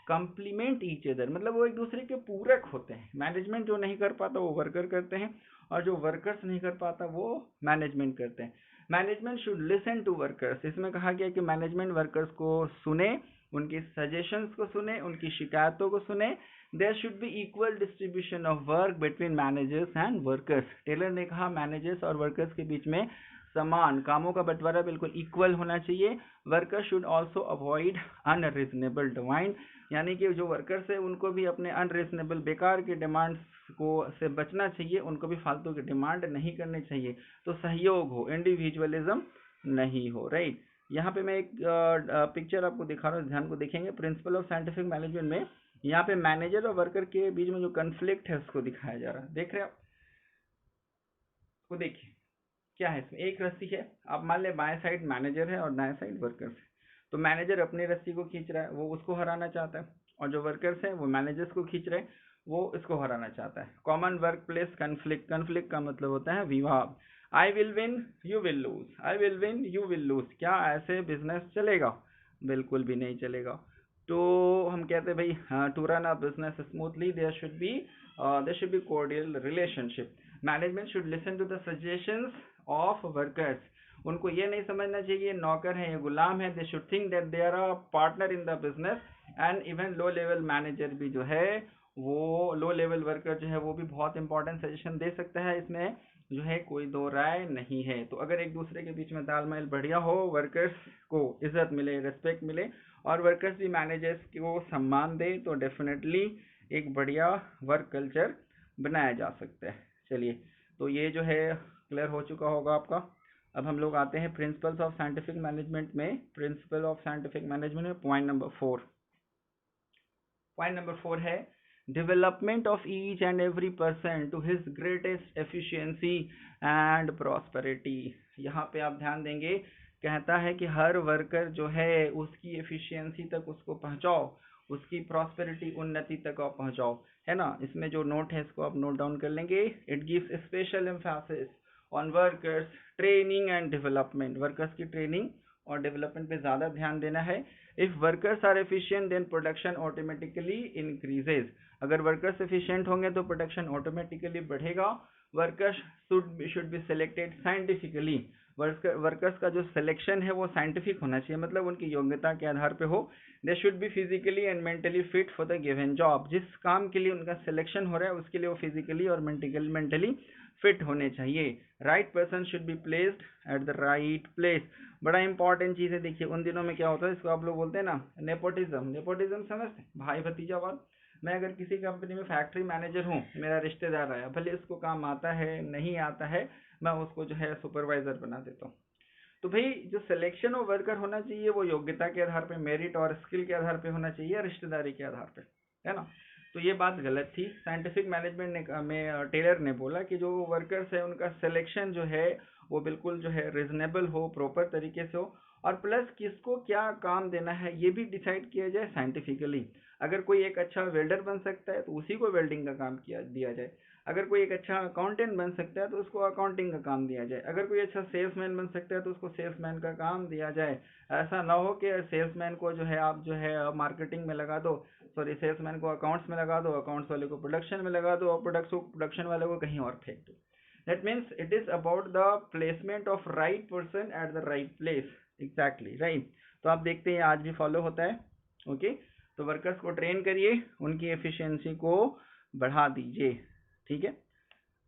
complement each other, मतलब वो एक दूसरे के पूरक होते हैं। मैनेजमेंट जो नहीं कर पाता वो वर्कर करते हैं, और जो वर्कर्स नहीं कर पाता वो मैनेजमेंट करते हैं। Management should listen to workers, इसमें कहा गया कि मैनेजमेंट वर्कर्स को सुने, उनकी सजेशंस को सुने, उनकी शिकायतों को सुने। There should be equal distribution of work between managers and workers, Taylor ने कहा मैनेजर्स और वर्कर्स के बीच में समान कामों का बंटवारा बिल्कुल इक्वल होना चाहिए। Worker should also avoid unreasonable demand, यानी कि जो वर्कर्स है उनको भी अपने अनरीजनेबल बेकार की डिमांड्स को से बचना चाहिए, उनको भी फालतू की डिमांड नहीं करनी चाहिए। तो सहयोग हो, इंडिविजुअलिज्म नहीं हो, राइट। यहाँ पे मैं एक पिक्चर आपको दिखा रहा हूँ, ध्यान को देखेंगे। प्रिंसिपल ऑफ साइंटिफिक मैनेजमेंट में यहाँ पे मैनेजर और वर्कर के बीच में जो कन्फ्लिक्ट है उसको दिखाया जा रहा है, देख रहे हैं आप, तो देखिए क्या है इसमें। एक रस्सी है, आप मान ले बाएं साइड मैनेजर है और दाएं साइड वर्कर्स है। तो मैनेजर अपनी रस्सी को खींच रहा है, वो उसको हराना चाहता है, और जो वर्कर्स है वो मैनेजर्स को खींच रहे हैं, वो इसको हराना चाहता है। Common work place conflict, conflict का मतलब होता है विवाद। I will win you will lose, I will win you will lose, क्या ऐसे बिजनेस चलेगा? बिल्कुल भी नहीं चलेगा। तो हम कहते हैं भाई to run a business smoothly there should be cordial relationship. Management should listen to the suggestions of workers, उनको ये नहीं समझना चाहिए ये नौकर है, ये गुलाम है। They should think that they are a partner in the business. And even low level manager भी जो है, वो लो लेवल वर्कर जो है वो भी बहुत इंपॉर्टेंट सजेशन दे सकता है, इसमें जो है कोई दो राय नहीं है। तो अगर एक दूसरे के बीच में तालमेल बढ़िया हो, वर्कर्स को इज्जत मिले, रिस्पेक्ट मिले, और वर्कर्स भी मैनेजर्स को सम्मान दे, तो डेफिनेटली एक बढ़िया वर्क कल्चर बनाया जा सकता है। चलिए, तो ये जो है क्लियर हो चुका होगा आपका। अब हम लोग आते हैं प्रिंसिपल्स ऑफ साइंटिफिक मैनेजमेंट में। प्रिंसिपल ऑफ साइंटिफिक मैनेजमेंट में पॉइंट नंबर 4, पॉइंट नंबर 4 है development of each and every person to his greatest efficiency and prosperity. यहाँ पे आप ध्यान देंगे, कहता है कि हर वर्कर जो है उसकी एफिशिएंसी तक उसको पहुँचाओ, उसकी प्रॉस्पेरिटी उन्नति तक आप पहुँचाओ, है ना। इसमें जो नोट है इसको आप नोट डाउन कर लेंगे। It gives special emphasis on workers training and development, workers की ट्रेनिंग और डेवलपमेंट पे ज़्यादा ध्यान देना है। If workers are efficient then production automatically increases. अगर वर्कर्स एफिशिएंट होंगे तो प्रोडक्शन ऑटोमेटिकली बढ़ेगा। Workers should be selected scientifically. Workers का जो सिलेक्शन है वो साइंटिफिक होना चाहिए, मतलब उनकी योग्यता के आधार पे हो। They should be physically and mentally fit for the given job. जिस काम के लिए उनका सिलेक्शन हो रहा है उसके लिए वो फिजिकली और मेंटली फिट होने चाहिए। Right person should be placed at the right place. बड़ा इंपॉर्टेंट चीज़ है। देखिए उन दिनों में क्या होता है, इसको आप लोग बोलते हैं ना नेपोटिज्म। नेपोटिज्म समझते हैं, भाई भतीजावाद। मैं अगर किसी कंपनी में फैक्ट्री मैनेजर हूँ, मेरा रिश्तेदार आया, भले उसको काम आता है नहीं आता है, मैं उसको जो है सुपरवाइजर बना देता हूँ। तो भाई जो सिलेक्शन ऑफ वर्कर होना चाहिए वो योग्यता के आधार पे, मेरिट और स्किल के आधार पे होना चाहिए, रिश्तेदारी के आधार पे, है ना। तो ये बात गलत थी। साइंटिफिक मैनेजमेंट में टेलर ने बोला कि जो वर्कर्स है उनका सिलेक्शन जो है वो बिल्कुल जो है रिजनेबल हो, प्रॉपर तरीके से हो, और प्लस किसको क्या काम देना है ये भी डिसाइड किया जाए साइंटिफिकली। अगर कोई एक अच्छा वेल्डर बन सकता है तो उसी को वेल्डिंग का काम किया दिया जाए। अगर कोई एक अच्छा अकाउंटेंट बन सकता है तो उसको अकाउंटिंग का काम दिया जाए। अगर कोई अच्छा सेल्समैन बन सकता है तो उसको सेल्समैन का काम दिया जाए। ऐसा ना हो कि सेल्समैन को जो है आप जो है मार्केटिंग में लगा दो, सॉरी सेल्समैन को अकाउंट्स में लगा दो, अकाउंट्स वाले को प्रोडक्शन में लगा दो, और प्रोडक्शन वाले को कहीं और फेंक दो। That means it is about the placement of right person at the right place. Exactly right. तो आप देखते हैं आज भी फॉलो होता है। ओके तो वर्कर्स को ट्रेन करिए, उनकी एफिशिएंसी को बढ़ा दीजिए। ठीक है।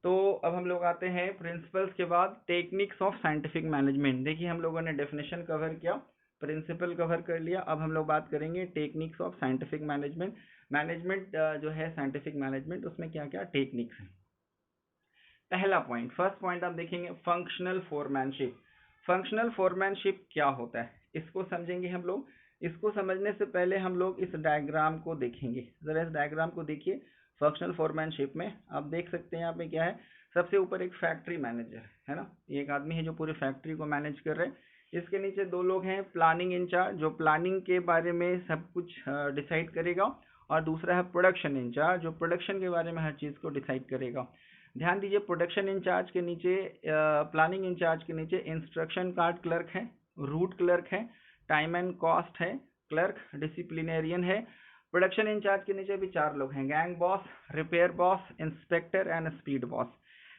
तो अब हम लोग आते हैं प्रिंसिपल्स के बाद टेक्निक्स ऑफ साइंटिफिक मैनेजमेंट। देखिए हम लोगों ने डेफिनेशन कवर किया, प्रिंसिपल कवर कर लिया, अब हम लोग बात करेंगे techniques of scientific management. Management जो है साइंटिफिक मैनेजमेंट, उसमें क्या क्या टेक्निक्स हैं। पहला पॉइंट, फर्स्ट पॉइंट आप देखेंगे फंक्शनल फोरमैनशिप। फंक्शनल फोरमैनशिप क्या होता है इसको समझेंगे हम लोग। इसको समझने से पहले हम लोग इस डायग्राम को देखेंगे। जरा इस डायग्राम को देखिए। फंक्शनल फोरमैनशिप में आप देख सकते हैं यहाँ पे क्या है, सबसे ऊपर एक फैक्ट्री मैनेजर है ना, एक आदमी है जो पूरी फैक्ट्री को मैनेज कर रहे हैं। इसके नीचे दो लोग हैं, प्लानिंग इंचार्ज जो प्लानिंग के बारे में सब कुछ डिसाइड करेगा, और दूसरा है प्रोडक्शन इंचार्ज जो प्रोडक्शन के बारे में हर चीज़ को डिसाइड करेगा। ध्यान दीजिए प्रोडक्शन इंचार्ज के नीचे, प्लानिंग इंचार्ज के नीचे इंस्ट्रक्शन कार्ड क्लर्क है, रूट क्लर्क है, टाइम एंड कॉस्ट है क्लर्क, डिसिप्लिनेरियन है। प्रोडक्शन इंचार्ज के नीचे भी चार लोग हैं, gang boss, repair boss, inspector and speed boss.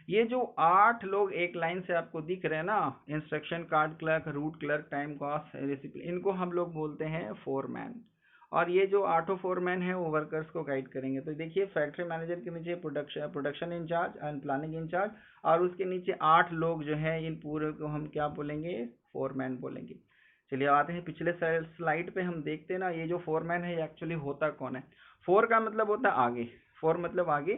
ये जो 8 लोग एक लाइन से आपको दिख रहे हैं ना, instruction card clerk, root clerk, time cost, discipline, इनको हम लोग बोलते हैं फोरमैन। और ये जो 8 फोरमैन है वो वर्कर्स को गाइड करेंगे। तो देखिए फैक्ट्री मैनेजर के नीचे production in charge and planning in charge, और उसके नीचे 8 लोग जो हैं, इन पूरे को हम क्या बोलेंगे, फोरमैन बोलेंगे। चलिए आते हैं पिछले स्लाइड पे, हम देखते हैं ना ये जो फोरमैन है ये एक्चुअली होता कौन है। फोर का मतलब होता है आगे, फोर मतलब आगे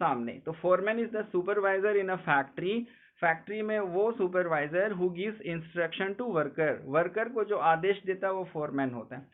सामने। तो foreman is the supervisor in a factory. Factory में वो supervisor who gives instruction to worker, worker को जो आदेश देता है वो फोरमैन होता है।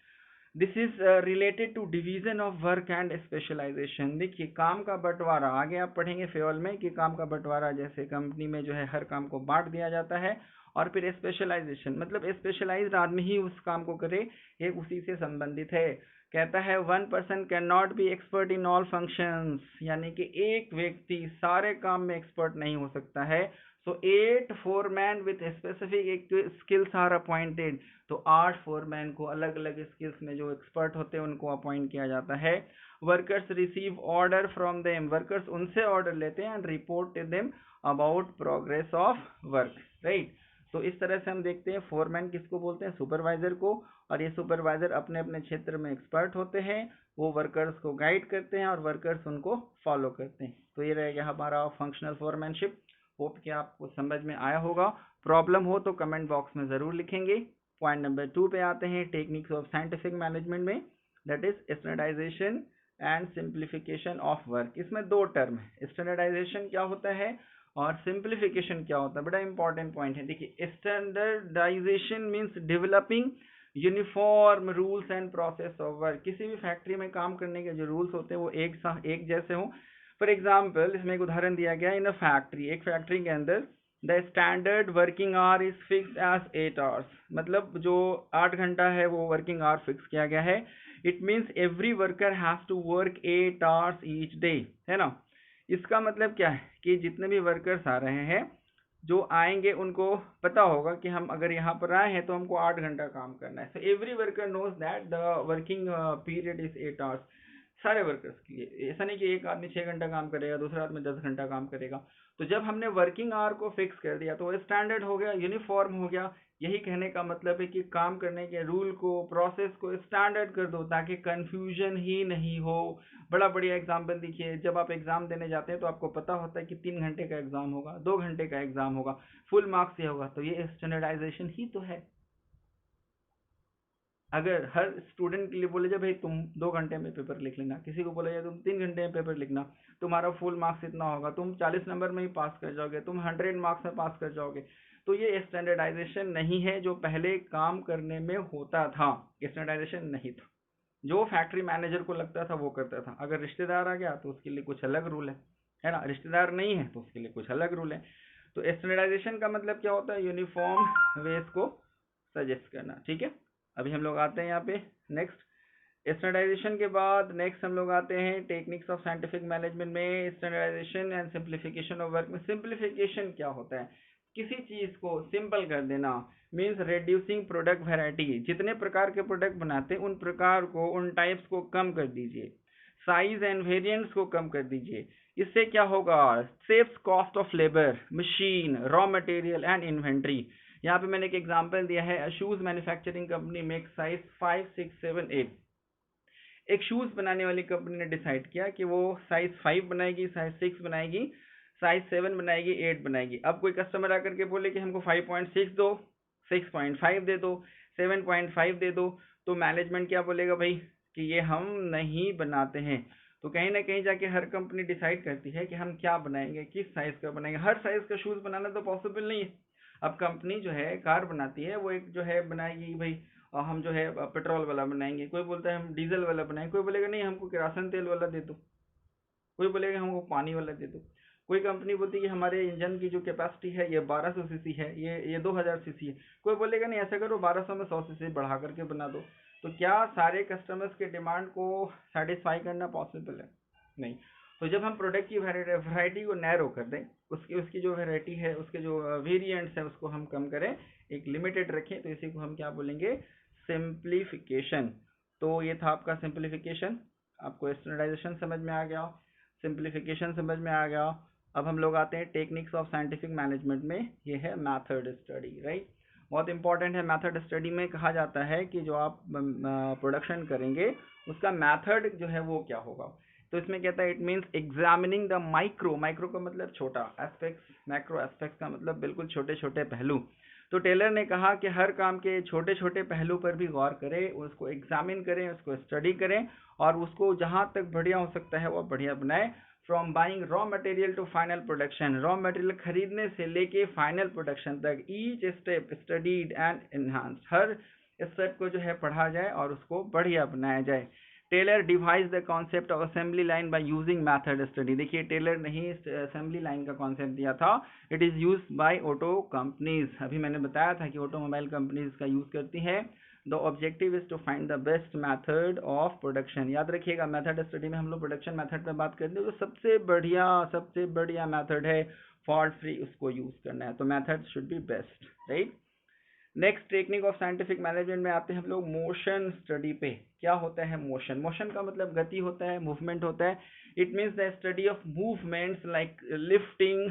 This is related to division of work and specialization. देखिए काम का बंटवारा, आगे आप पढ़ेंगे फ्यूल में कि काम का बंटवारा, जैसे कंपनी में जो है हर काम को बांट दिया जाता है। और फिर स्पेशलाइजेशन मतलब स्पेशलाइज्ड आदमी ही उस काम को करे, एक उसी से संबंधित है। कहता है 1 person can not be expert in all functions, यानी कि एक व्यक्ति सारे काम में एक्सपर्ट नहीं हो सकता है। So 8 foreman with specific skills are appointed. तो 8 फोरमैन को अलग अलग स्किल्स में जो एक्सपर्ट होते हैं उनको अपॉइंट किया जाता है। Workers receive order from them, workers उनसे ऑर्डर लेते हैं, and report to them about progress of work. Right. तो इस तरह से हम देखते हैं फोरमैन किसको बोलते हैं, सुपरवाइजर को। और ये सुपरवाइजर अपने अपने क्षेत्र में एक्सपर्ट होते हैं, वो वर्कर्स को गाइड करते हैं और वर्कर्स उनको फॉलो करते हैं। तो ये रहेगा हमारा फंक्शनल फोरमैनशिप। होप कि आपको समझ में आया होगा। प्रॉब्लम हो तो कमेंट बॉक्स में ज़रूर लिखेंगे। पॉइंट नंबर 2 पे आते हैं, टेक्निक्स ऑफ साइंटिफिक मैनेजमेंट में, that is standardization and simplification of work. इसमें 2 टर्म है, स्टैंडर्डाइजेशन क्या होता है और सिंप्लीफिकेशन क्या होता है। बड़ा इंपॉर्टेंट पॉइंट है। देखिए standardization means developing uniform rules and process of work. किसी भी फैक्ट्री में काम करने के जो रूल्स होते हैं वो एक जैसे हों। फॉर एग्जाम्पल इसमें एक उदाहरण दिया गया, इन अ फैक्ट्री, एक फैक्ट्री के अंदर the standard working hour is fix as 8 hours, मतलब जो 8 घंटा है वो वर्किंग आवर फिक्स किया गया है। It means every worker has to work 8 hours each day, है ना। इसका मतलब क्या है कि जितने भी वर्कर्स आ रहे हैं जो आएंगे उनको पता होगा कि हम अगर यहाँ पर आए हैं तो हमको 8 घंटा काम करना है। So every worker knows that the working period is 8 hours, सारे वर्कर्स के लिए। ऐसा नहीं कि एक आदमी 6 घंटा काम करेगा, दूसरा आदमी 10 घंटा काम करेगा। तो जब हमने वर्किंग आवर को फिक्स कर दिया तो वो स्टैंडर्ड हो गया, यूनिफॉर्म हो गया। यही कहने का मतलब है कि काम करने के रूल को, प्रोसेस को स्टैंडर्ड कर दो ताकि कंफ्यूजन ही नहीं हो। बड़ा बढ़िया एग्जाम्पल देखिए, जब आप एग्जाम देने जाते हैं तो आपको पता होता है कि 3 घंटे का एग्जाम होगा, 2 घंटे का एग्जाम होगा, फुल मार्क्स से होगा। तो ये स्टैंडर्डाइजेशन ही तो है। अगर हर स्टूडेंट के लिए बोले जाए भाई तुम 2 घंटे में पेपर लिख लेना, किसी को बोला जाए तुम 3 घंटे में पेपर लिखना, तुम्हारा फुल मार्क्स इतना होगा, तुम 40 नंबर में ही पास कर जाओगे, तुम 100 मार्क्स में पास कर जाओगे। तो ये स्टैंडर्डाइजेशन नहीं है जो पहले काम करने में होता था। स्टैंडर्डाइजेशन नहीं था। जो फैक्ट्री मैनेजर को लगता था वो करता था। अगर रिश्तेदार आ गया तो उसके लिए कुछ अलग रूल है ना, रिश्तेदार नहीं है तो उसके लिए कुछ अलग रूल है। तो स्टैंडर्डाइजेशन का मतलब क्या होता है? यूनिफॉर्म वेज को सजेस्ट करना। ठीक है, अभी हम लोग आते हैं यहाँ पे नेक्स्ट स्टैंडर्डाइजेशन के बाद। नेक्स्ट हम लोग आते हैं टेक्निक्स ऑफ साइंटिफिक मैनेजमेंट में standardization and simplification of work में। सिंप्लीफिकेशन क्या होता है? किसी चीज को सिंपल कर देना, मीन्स रिड्यूसिंग प्रोडक्ट वैरायटी। जितने प्रकार के प्रोडक्ट बनाते हैं उन प्रकार को, उन टाइप्स को कम कर दीजिए, साइज एंड वेरिएंट्स को कम कर दीजिए। इससे क्या होगा? Saves cost of labour, machine, raw material and inventory. यहाँ पे मैंने एक एग्जांपल दिया है, shoes manufacturing company make size 5, 6, 7, 8। एक शूज बनाने वाली कंपनी ने डिसाइड किया कि वो साइज 5 बनाएगी, साइज 6 बनाएगी, साइज 7 बनाएगी, 8 बनाएगी। अब कोई कस्टमर आकर के बोले कि हमको 5.6 दो, 6.5 दे दो, 7.5 दे दो, तो मैनेजमेंट क्या बोलेगा भाई कि ये हम नहीं बनाते हैं। तो कहीं ना कहीं जाके हर कंपनी डिसाइड करती है कि हम क्या बनाएंगे, किस साइज का बनाएंगे। हर साइज का शूज बनाना तो पॉसिबल नहीं है। अब कंपनी जो है कार बनाती है, वो एक जो है बनाएगी भाई हम जो है पेट्रोल वाला बनाएंगे, कोई बोलता है हम डीजल वाला बनाएंगे, कोई बोलेगा नहीं हमको केरोसिन तेल वाला दे दो, कोई बोलेगा हमको पानी वाला दे दो। कोई कंपनी बोलती है कि हमारे इंजन की जो कैपेसिटी है ये 1200 सीसी है, ये 2000 सीसी है, कोई बोलेगा नहीं ऐसा करो 1200 में 100 सीसी बढ़ा करके बना दो। तो क्या सारे कस्टमर्स के डिमांड को सेटिस्फाई करना पॉसिबल है? नहीं। तो जब हम प्रोडक्ट की वैरायटी को नैरो कर दें, उसकी उसकी जो वैरायटी है, उसके जो वेरिएंट्स है उसको हम कम करें, एक लिमिटेड रखें, तो इसी को हम क्या बोलेंगे? सिंप्लीफिकेशन। तो ये था आपका सिंप्लीफिकेशन। आपको स्टैंडर्डाइजेशन समझ में आ गया, सिंप्लीफिकेशन समझ में आ गया। अब हम लोग आते हैं टेक्निक्स ऑफ साइंटिफिक मैनेजमेंट में। ये है मेथड स्टडी, राइट। बहुत इंपॉर्टेंट है। मेथड स्टडी में कहा जाता है कि जो आप प्रोडक्शन करेंगे उसका मेथड जो है वो क्या होगा। तो इसमें कहता है it means examining the micro, micro का मतलब छोटा, एस्पेक्ट्स, मैक्रो एस्पेक्ट्स का मतलब बिल्कुल छोटे छोटे पहलू। तो टेलर ने कहा कि हर काम के छोटे छोटे पहलू पर भी गौर करें, उसको एग्जामिन करें, उसको स्टडी करें और उसको जहां तक बढ़िया हो सकता है वो बढ़िया बनाए। From buying raw material to final production, raw material खरीदने से लेके फाइनल प्रोडक्शन तक, each step studied and enhanced. हर स्टेप को जो है पढ़ा जाए और उसको बढ़िया बनाया जाए। Taylor devise the concept of assembly line by using method study. देखिए टेलर ने ही असेंबली लाइन का कॉन्सेप्ट दिया था। It is use by auto companies. अभी मैंने बताया था कि ऑटोमोबाइल कंपनीज इसका यूज करती है। The objective is to find the best method of production. याद रखिएगा मेथड स्टडी में हम लोग प्रोडक्शन मेथड पे बात करते हैं, जो सबसे बढ़िया मेथड है, फॉल्ट फ्री, उसको यूज करना है। तो method should be best, right. Next technique of scientific management में आते हैं हम लोग मोशन स्टडी पे। क्या होता है मोशन? मोशन का मतलब गति होता है, मूवमेंट होता है। It means the study of movements like lifting,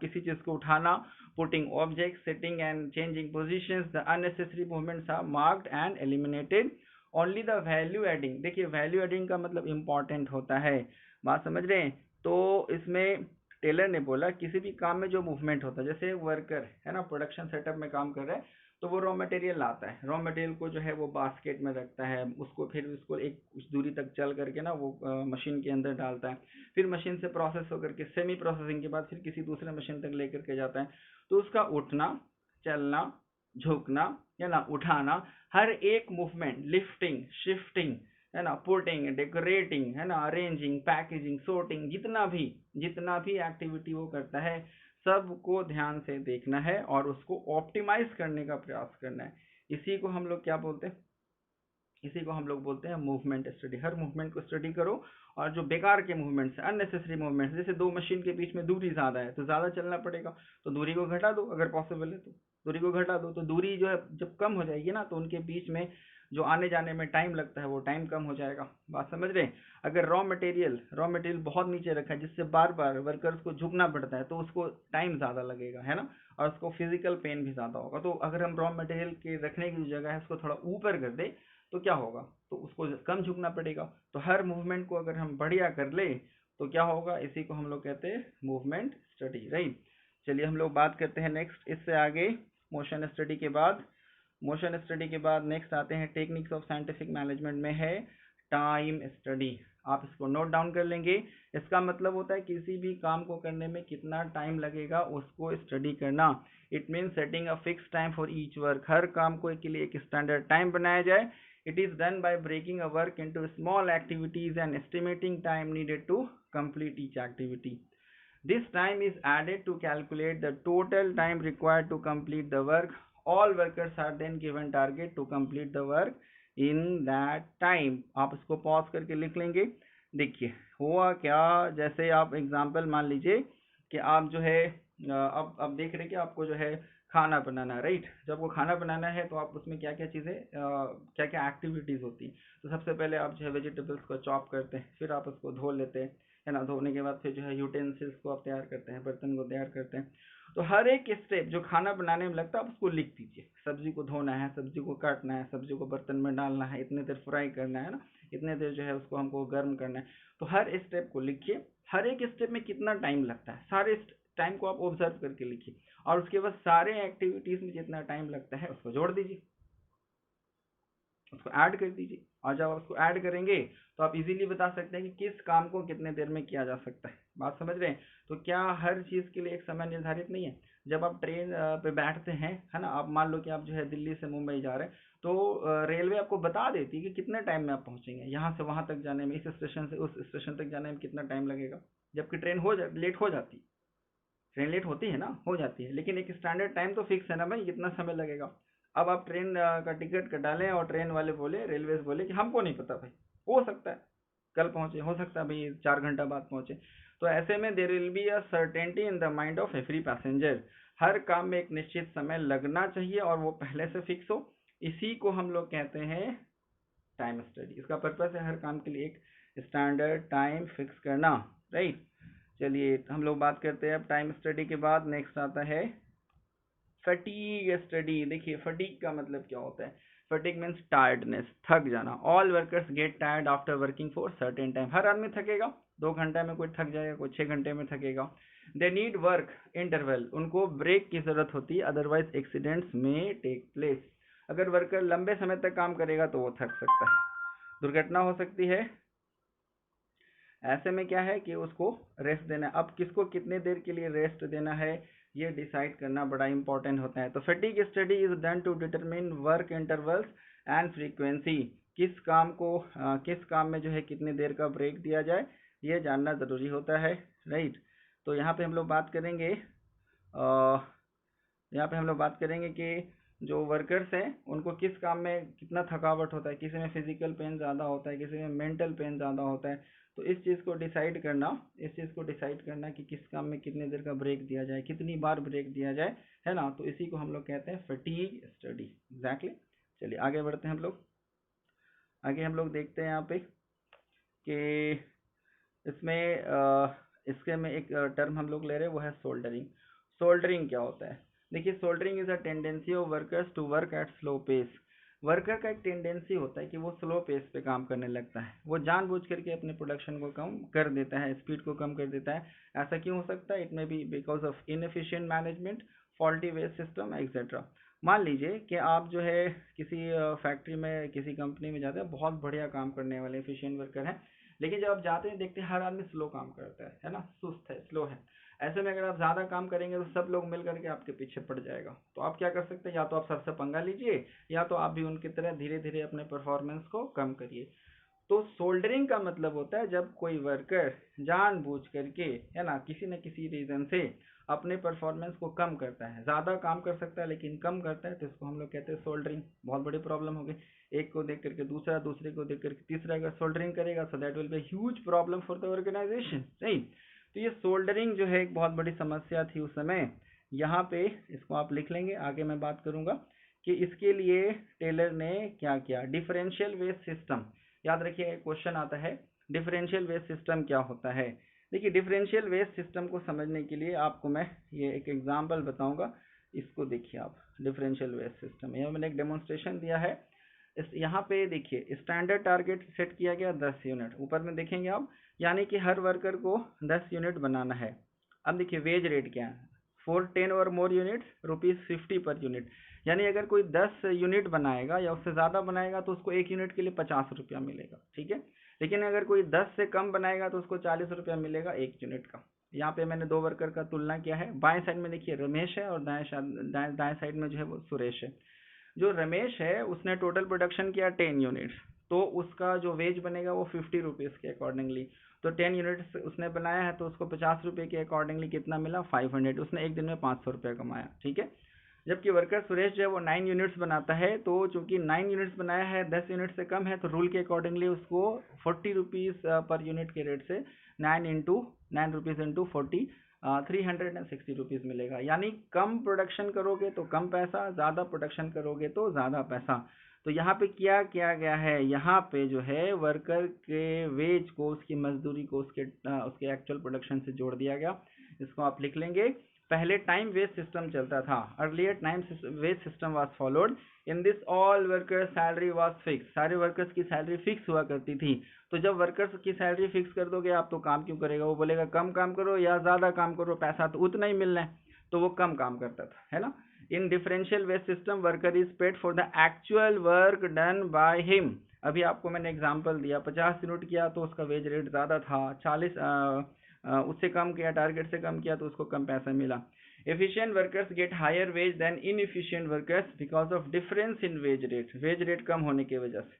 किसी चीज को उठाना, putting object, sitting and changing position. The unnecessary movements are marked and eliminated, only the value adding. देखिए वैल्यू एडिंग का मतलब इंपॉर्टेंट होता है, बात समझ रहे हैं। तो इसमें टेलर ने बोला किसी भी काम में जो मूवमेंट होता है, जैसे वर्कर है ना प्रोडक्शन सेटअप में काम कर रहा है, तो वो रॉ मटेरियल लाता है, रॉ मटेरियल को जो है वो बास्केट में रखता है, उसको फिर उसको एक कुछ दूरी तक चल करके ना वो मशीन के अंदर डालता है, फिर मशीन से प्रोसेस होकर के सेमी प्रोसेसिंग के बाद फिर किसी दूसरे मशीन तक लेकर के जाता है। तो उसका उठना, चलना, झुकना है ना, उठाना, हर एक मूवमेंट, लिफ्टिंग, शिफ्टिंग है ना, पुटिंग, डेकोरेटिंग है ना, अरेंजिंग, पैकेजिंग, सोर्टिंग, जितना भी एक्टिविटी वो करता है सबको ध्यान से देखना है और उसको ऑप्टिमाइज करने का प्रयास करना है। इसी को हम लोग क्या बोलते हैं? इसी को हम लोग बोलते हैं मूवमेंट स्टडी। हर मूवमेंट को स्टडी करो और जो बेकार के मूवमेंट्स है, अननेसेसरी मूवमेंट्स, जैसे दो मशीन के बीच में दूरी ज़्यादा है तो ज़्यादा चलना पड़ेगा, तो दूरी को घटा दो अगर पॉसिबल है तो, दूरी को घटा दो, तो दूरी जो है जब कम हो जाएगी ना तो उनके बीच में जो आने जाने में टाइम लगता है वो टाइम कम हो जाएगा। बात समझ रहे हैं? अगर रॉ मटेरियल बहुत नीचे रखा है जिससे बार बार वर्कर्स को झुकना पड़ता है तो उसको टाइम ज़्यादा लगेगा, है ना, और उसको फिजिकल पेन भी ज़्यादा होगा। तो अगर हम रॉ मटेरियल के रखने की जो जगह है उसको थोड़ा ऊपर कर दे तो क्या होगा, तो उसको कम झुकना पड़ेगा। तो हर मूवमेंट को अगर हम बढ़िया कर ले तो क्या होगा, इसी को हम लोग कहते हैं मूवमेंट स्टडी, राइट। चलिए हम लोग बात करते हैं नेक्स्ट, इससे आगे मोशन स्टडी के बाद नेक्स्ट आते हैं टेक्निक्स ऑफ साइंटिफिक मैनेजमेंट में है टाइम स्टडी। आप इसको नोट डाउन कर लेंगे। इसका मतलब होता है किसी भी काम को करने में कितना टाइम लगेगा उसको स्टडी करना। It mean setting a fix time for each work, हर काम को के लिए एक स्टैंडर्ड टाइम बनाया जाए। It is done by breaking a work into small activities and estimating time needed to complete each activity. This time is added to calculate the total time required to complete the work. All workers are then given target to complete the work in that time. आप इसको pause करके लिख लेंगे। देखिए हुआ क्या, जैसे आप एग्जाम्पल मान लीजिए कि आप जो है अब देख रहे कि आपको जो है खाना बनाना, राइट। जब वो खाना बनाना है तो आप उसमें क्या क्या चीज़ें क्या क्या एक्टिविटीज़ होती हैं। तो सबसे पहले आप जो है वेजिटेबल्स को चॉप करते हैं, फिर आप उसको धो लेते हैं, है ना। धोने के बाद फिर जो है यूटेंसिल्स को आप तैयार करते हैं, बर्तन को तैयार करते हैं। तो हर एक स्टेप जो खाना बनाने में लगता है आप उसको लिख दीजिए। सब्जी को धोना है, सब्जी को काटना है, सब्जी को बर्तन में डालना है, इतने देर फ्राई करना है ना, इतने देर जो है उसको हमको गर्म करना है। तो हर स्टेप को लिखिए, हर एक स्टेप में कितना टाइम लगता है सारे टाइम को आप ऑब्जर्व करके लिखिए, और उसके बाद सारे एक्टिविटीज में जितना टाइम लगता है उसको जोड़ दीजिए, उसको ऐड कर दीजिए। और जब आप उसको ऐड करेंगे तो आप इजीली बता सकते हैं कि किस काम को कितने देर में किया जा सकता है। बात समझ रहे हैं? तो क्या हर चीज़ के लिए एक समय निर्धारित नहीं है। जब आप ट्रेन पे बैठते हैं, है ना, आप मान लो कि आप जो है दिल्ली से मुंबई जा रहे हैं, तो रेलवे आपको बता देती है कि कितने टाइम में आप पहुंचेंगे, यहाँ से वहां तक जाने में, इस स्टेशन से उस स्टेशन तक जाने में कितना टाइम लगेगा। जबकि लेट हो जाती है, ट्रेन लेट होती है ना, हो जाती है, लेकिन एक स्टैंडर्ड टाइम तो फिक्स है ना भाई, कितना समय लगेगा। अब आप ट्रेन का टिकट कटा लें और ट्रेन वाले बोले, रेलवे बोले कि हमको नहीं पता भाई, हो सकता है कल पहुंचे, हो सकता है भाई 4 घंटा बाद पहुंचे। तो ऐसे में there will be a certainty in the mind of every passenger. हर काम में एक निश्चित समय लगना चाहिए और वो पहले से फिक्स हो। इसी को हम लोग कहते हैं टाइम स्टडी। इसका पर्पस है हर काम के लिए एक स्टैंडर्ड टाइम फिक्स करना, राइट। चलिए हम लोग बात करते हैं अब टाइम स्टडी के बाद नेक्स्ट आता है फटीग स्टडी। देखिए फटीग का मतलब क्या होता है। फटीग मीन्स टायर्डनेस, थक जाना। All workers get tired after working for certain time. हर आदमी थकेगा, 2 घंटे में कोई थक जाएगा, कोई 6 घंटे में थकेगा। दे नीड वर्क इंटरवल, उनको ब्रेक की जरूरत होती है, अदरवाइज एक्सीडेंट्स में टेक प्लेस। अगर वर्कर लंबे समय तक काम करेगा तो वो थक सकता है, दुर्घटना हो सकती है। ऐसे में क्या है कि उसको रेस्ट देना है। अब किसको कितने देर के लिए रेस्ट देना है ये डिसाइड करना बड़ा इंपॉर्टेंट होता है। तो fatigue study is done to determine work intervals and frequency. किस काम में जो है कितने देर का ब्रेक दिया जाए ये जानना ज़रूरी होता है, राइट। तो यहाँ पे हम लोग बात करेंगे कि जो वर्कर्स हैं उनको किस काम में कितना थकावट होता है, किसी में फिजिकल पेन ज़्यादा होता है, किसी में मेंटल पेन ज़्यादा होता है। तो इस चीज़ को डिसाइड करना कि किस काम में कितने देर का ब्रेक दिया जाए, कितनी बार ब्रेक दिया जाए, है ना। तो इसी को हम लोग कहते हैं फटीग स्टडी, एग्जैक्टली। चलिए आगे बढ़ते हैं हम लोग। आगे हम लोग देखते हैं यहाँ पे कि इसके में एक टर्म हम लोग ले रहे हैं, वो है सोल्डरिंग। सोल्डरिंग क्या होता है? देखिए soldiering is a tendency of workers to work at slow pace. Worker का एक टेंडेंसी होता है कि वो स्लो पेस पे काम करने लगता है, वो जानबूझ करके अपने प्रोडक्शन को कम कर देता है, स्पीड को कम कर देता है। ऐसा क्यों हो सकता है? It may be because of inefficient management, faulty wage system etcetera. मान लीजिए कि आप जो है किसी फैक्ट्री में, किसी कंपनी में जाते हैं, बहुत बढ़िया काम करने वाले एफिशिएंट वर्कर हैं, लेकिन जब आप जाते हैं देखते हैं हर आदमी स्लो काम करता है ना, सुस्त है, स्लो है। ऐसे में अगर आप ज़्यादा काम करेंगे तो सब लोग मिल करके आपके पीछे पड़ जाएगा। तो आप क्या कर सकते हैं, या तो आप सबसे पंगा लीजिए, या तो आप भी उनकी तरह धीरे धीरे अपने परफॉर्मेंस को कम करिए। तो सोल्डरिंग का मतलब होता है जब कोई वर्कर जानबूझ करके, है ना, किसी न किसी रीज़न से अपने परफॉर्मेंस को कम करता है, ज़्यादा काम कर सकता है लेकिन कम करता है, तो इसको हम लोग कहते हैं सोल्डरिंग। बहुत बड़ी प्रॉब्लम हो गई, एक को देख करके दूसरा, दूसरे को देख करके तीसरा अगर सोल्डरिंग करेगा, so that will be huge problem for the organization, right. तो ये सोल्डरिंग जो है एक बहुत बड़ी समस्या थी उस समय। यहाँ पे इसको आप लिख लेंगे, आगे मैं बात करूंगा कि इसके लिए टेलर ने क्या किया। डिफरेंशियल वेस्ट सिस्टम, याद रखिए क्वेश्चन आता है, डिफरेंशियल वेस्ट सिस्टम क्या होता है। देखिए डिफरेंशियल वेस्ट सिस्टम को समझने के लिए आपको मैं ये एक एग्जांपल बताऊंगा, इसको देखिए आप। डिफरेंशियल वेस्ट सिस्टम, यहाँ मैंने एक डेमोन्स्ट्रेशन दिया है। इस यहाँ पे देखिए स्टैंडर्ड टारगेट सेट किया गया 10 यूनिट, ऊपर में देखेंगे आप, यानी कि हर वर्कर को 10 यूनिट बनाना है। अब देखिए वेज रेट क्या है, फॉर 10 और मोर यूनिट्स ₹50 पर यूनिट, यानी अगर कोई 10 यूनिट बनाएगा या उससे ज़्यादा बनाएगा तो उसको 1 यूनिट के लिए ₹50 मिलेगा, ठीक है। लेकिन अगर कोई 10 से कम बनाएगा तो उसको ₹40 मिलेगा 1 यूनिट का। यहाँ पे मैंने दो वर्कर का तुलना किया है, बाएं साइड में देखिए रमेश है और दाएं साइड में जो है वो सुरेश है। जो रमेश है उसने टोटल प्रोडक्शन किया 10 यूनिट्स, तो उसका जो वेज बनेगा वो ₹50 के अकॉर्डिंगली। तो 10 यूनिट्स उसने बनाया है तो उसको ₹50 के अकॉर्डिंगली कितना मिला, 500। उसने एक दिन में ₹500 कमाया, ठीक है। जबकि वर्कर सुरेश जो है वो 9 यूनिट्स बनाता है, तो चूंकि 9 यूनिट्स बनाया है, 10 यूनिट से कम है, तो रूल के अकॉर्डिंगली उसको ₹40 पर यूनिट के रेट से 9 रुपीज़ इंटू 40 ₹360 मिलेगा। यानी कम प्रोडक्शन करोगे तो कम पैसा, ज़्यादा प्रोडक्शन करोगे तो ज़्यादा पैसा। तो यहाँ पे क्या किया गया है, यहाँ पे जो है वर्कर के वेज को, उसकी मजदूरी को उसके एक्चुअल प्रोडक्शन से जोड़ दिया गया। इसको आप लिख लेंगे। पहले टाइम वेस्ट सिस्टम चलता था, earlier time wage system was followed. In this all workers salary was fixed, सारे वर्कर्स की सैलरी फिक्स हुआ करती थी। तो जब वर्कर्स की सैलरी फिक्स कर दोगे आप, तो काम क्यों करेगा, वो बोलेगा कम काम करो या ज़्यादा काम करो, पैसा तो उतना ही मिलना है, तो वो कम काम करता था, है ना। In differential wage system worker is paid for the actual work done by him. अभी आपको मैंने एग्जांपल दिया, 50 यूनिट किया तो उसका वेज रेट ज़्यादा था, 40 उससे कम किया, टारगेट से कम किया तो उसको कम पैसा मिला। Efficient workers get higher wage than inefficient workers because of difference in wage rate कम होने की वजह से,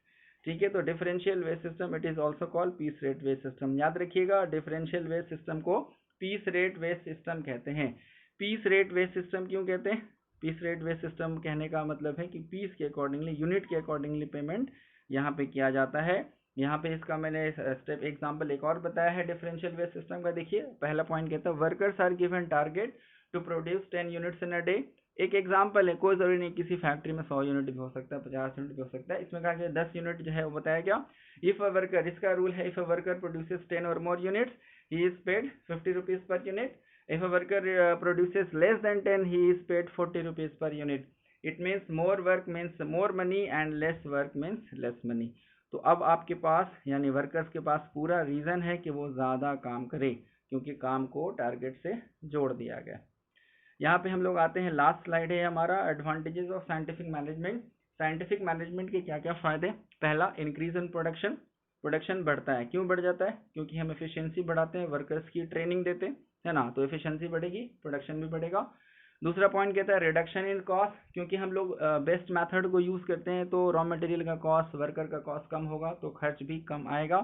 ठीक है। तो differential wage system it is also called piece rate wage system. याद रखिएगा डिफरेंशियल वेज सिस्टम को पीस रेट वेज सिस्टम कहते हैं। पीस रेट वेज सिस्टम क्यों कहते हैं, पीस रेट वेज सिस्टम कहने का मतलब है कि पीस के अकॉर्डिंगली, यूनिट के अकॉर्डिंगली पेमेंट यहाँ पे किया जाता है। यहाँ पे इसका मैंने स्टेप एग्जांपल एक और बताया है डिफरेंशियल वेज सिस्टम का। देखिए पहला पॉइंट कहता है workers are given target to produce 10 units in a day. एक एग्जांपल है, कोई जरूरी नहीं, किसी फैक्ट्री में 100 यूनिट भी हो सकता है, 50 यूनिट भी हो सकता है। इसमें कहा गया 10 यूनिट जो है वो बताया गया। इफ अ वर्कर, इसका रूल है, इफ अ वर्कर प्रोड्यूसेस 10 और more units he is paid ₹50 per unit. If a worker produces less than 10 he is paid ₹40 per unit. It means more work means more money and lace work means less money. तो अब आपके पास यानी workers के पास पूरा reason है कि वो ज़्यादा काम करे, क्योंकि काम को टारगेट से जोड़ दिया गया। यहाँ पे हम लोग आते हैं, लास्ट स्लाइड है हमारा, advantages of scientific management. Scientific management के क्या क्या फायदे। पहला, इंक्रीज इन प्रोडक्शन, प्रोडक्शन बढ़ता है। क्यों बढ़ जाता है, क्योंकि हम एफिशिएंसी बढ़ाते हैं, वर्कर्स की ट्रेनिंग देते हैं, है ना, तो एफिशिएंसी बढ़ेगी, प्रोडक्शन भी बढ़ेगा। दूसरा पॉइंट कहता है रिडक्शन इन कॉस्ट, क्योंकि हम लोग बेस्ट मेथड को यूज करते हैं तो रॉ मटेरियल का कॉस्ट, वर्कर का कॉस्ट कम होगा तो खर्च भी कम आएगा।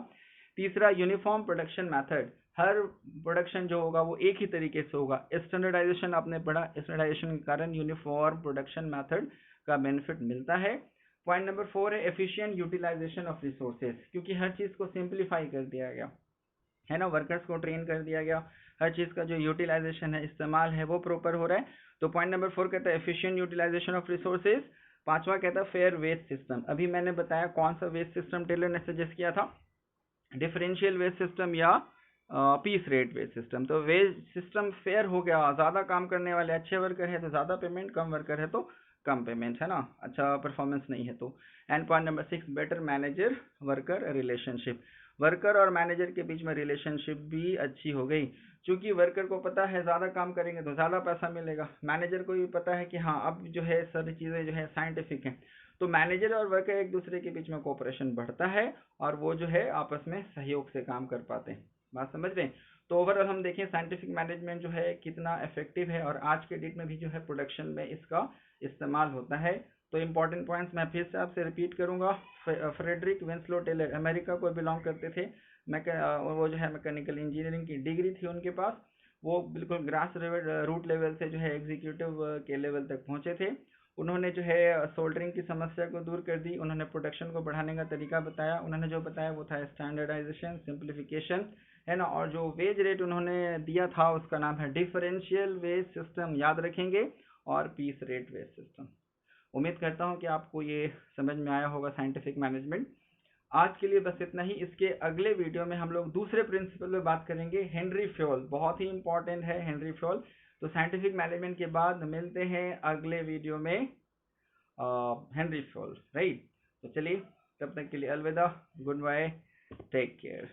तीसरा, यूनिफॉर्म प्रोडक्शन मेथड, हर प्रोडक्शन जो होगा वो एक ही तरीके से होगा। स्टैंडर्डाइजेशन आपने पढ़ा, स्टैंडर्डाइजेशन के कारण यूनिफॉर्म प्रोडक्शन मेथड का बेनिफिट मिलता है। पॉइंट नंबर 4 है एफिशिएंट यूटिलाइजेशन ऑफ रिसोर्सेज, क्योंकि हर चीज को सिंप्लीफाई कर दिया गया है ना, वर्कर्स को ट्रेन कर दिया गया, हर चीज का जो यूटिलाइजेशन है, इस्तेमाल है, वो प्रॉपर हो रहा है। तो पॉइंट नंबर 4 कहता है एफिशिएंट यूटिलाइजेशन ऑफ रिसोर्सेज। पांचवा कहता है फेयर वेज सिस्टम। अभी मैंने बताया कौन सा वेज सिस्टम टेलर ने सजेस्ट किया था, डिफरेंशियल वेज सिस्टम या पीस रेट वेज सिस्टम। तो वेज सिस्टम फेयर हो गया, ज्यादा काम करने वाले अच्छे वर्कर है तो ज्यादा पेमेंट, कम वर्कर है तो कम पेमेंट, है ना, अच्छा परफॉर्मेंस नहीं है तो। And point number 6, better manager worker relationship, worker और मैनेजर के बीच में रिलेशनशिप भी अच्छी हो गई, क्योंकि वर्कर को पता है ज्यादा काम करेंगे तो ज्यादा पैसा मिलेगा, मैनेजर को भी पता है कि हाँ अब जो है सारी चीजें जो है साइंटिफिक है, तो मैनेजर और वर्कर एक दूसरे के बीच में कोऑपरेशन बढ़ता है और वो जो है आपस में सहयोग से काम कर पाते हैं। बात समझ रहे हैं। तो ओवरऑल हम देखें साइंटिफिक मैनेजमेंट जो है कितना इफेक्टिव है और आज के डेट में भी जो है प्रोडक्शन में इसका इस्तेमाल होता है। तो इंपॉर्टेंट पॉइंट्स मैं फिर से आपसे रिपीट करूंगा। फ्रेडरिक विंस्लो टेलर अमेरिका को बिलोंग करते थे, वो जो है मैकेनिकल इंजीनियरिंग की डिग्री थी उनके पास। वो बिल्कुल ग्रास रूट लेवल से जो है एग्जीक्यूटिव के लेवल तक पहुंचे थे। उन्होंने जो है सोल्डरिंग की समस्या को दूर कर दी, उन्होंने प्रोडक्शन को बढ़ाने का तरीका बताया, उन्होंने जो बताया वो था स्टैंडर्डाइजेशन, सिंप्लीफिकेशन, है ना। और जो वेज रेट उन्होंने दिया था उसका नाम है डिफरेंशियल वेज सिस्टम, याद रखेंगे, और पीस रेट वेज सिस्टम। उम्मीद करता हूँ कि आपको ये समझ में आया होगा साइंटिफिक मैनेजमेंट। आज के लिए बस इतना ही। इसके अगले वीडियो में हम लोग दूसरे प्रिंसिपल पे बात करेंगे, हेनरी फ्योल, बहुत ही इंपॉर्टेंट है हेनरी फ्योल। तो साइंटिफिक मैनेजमेंट के बाद मिलते हैं अगले वीडियो में हेनरी फ्योल, राइट। तो चलिए, तब तक के लिए अलविदा, गुड बाय, टेक केयर।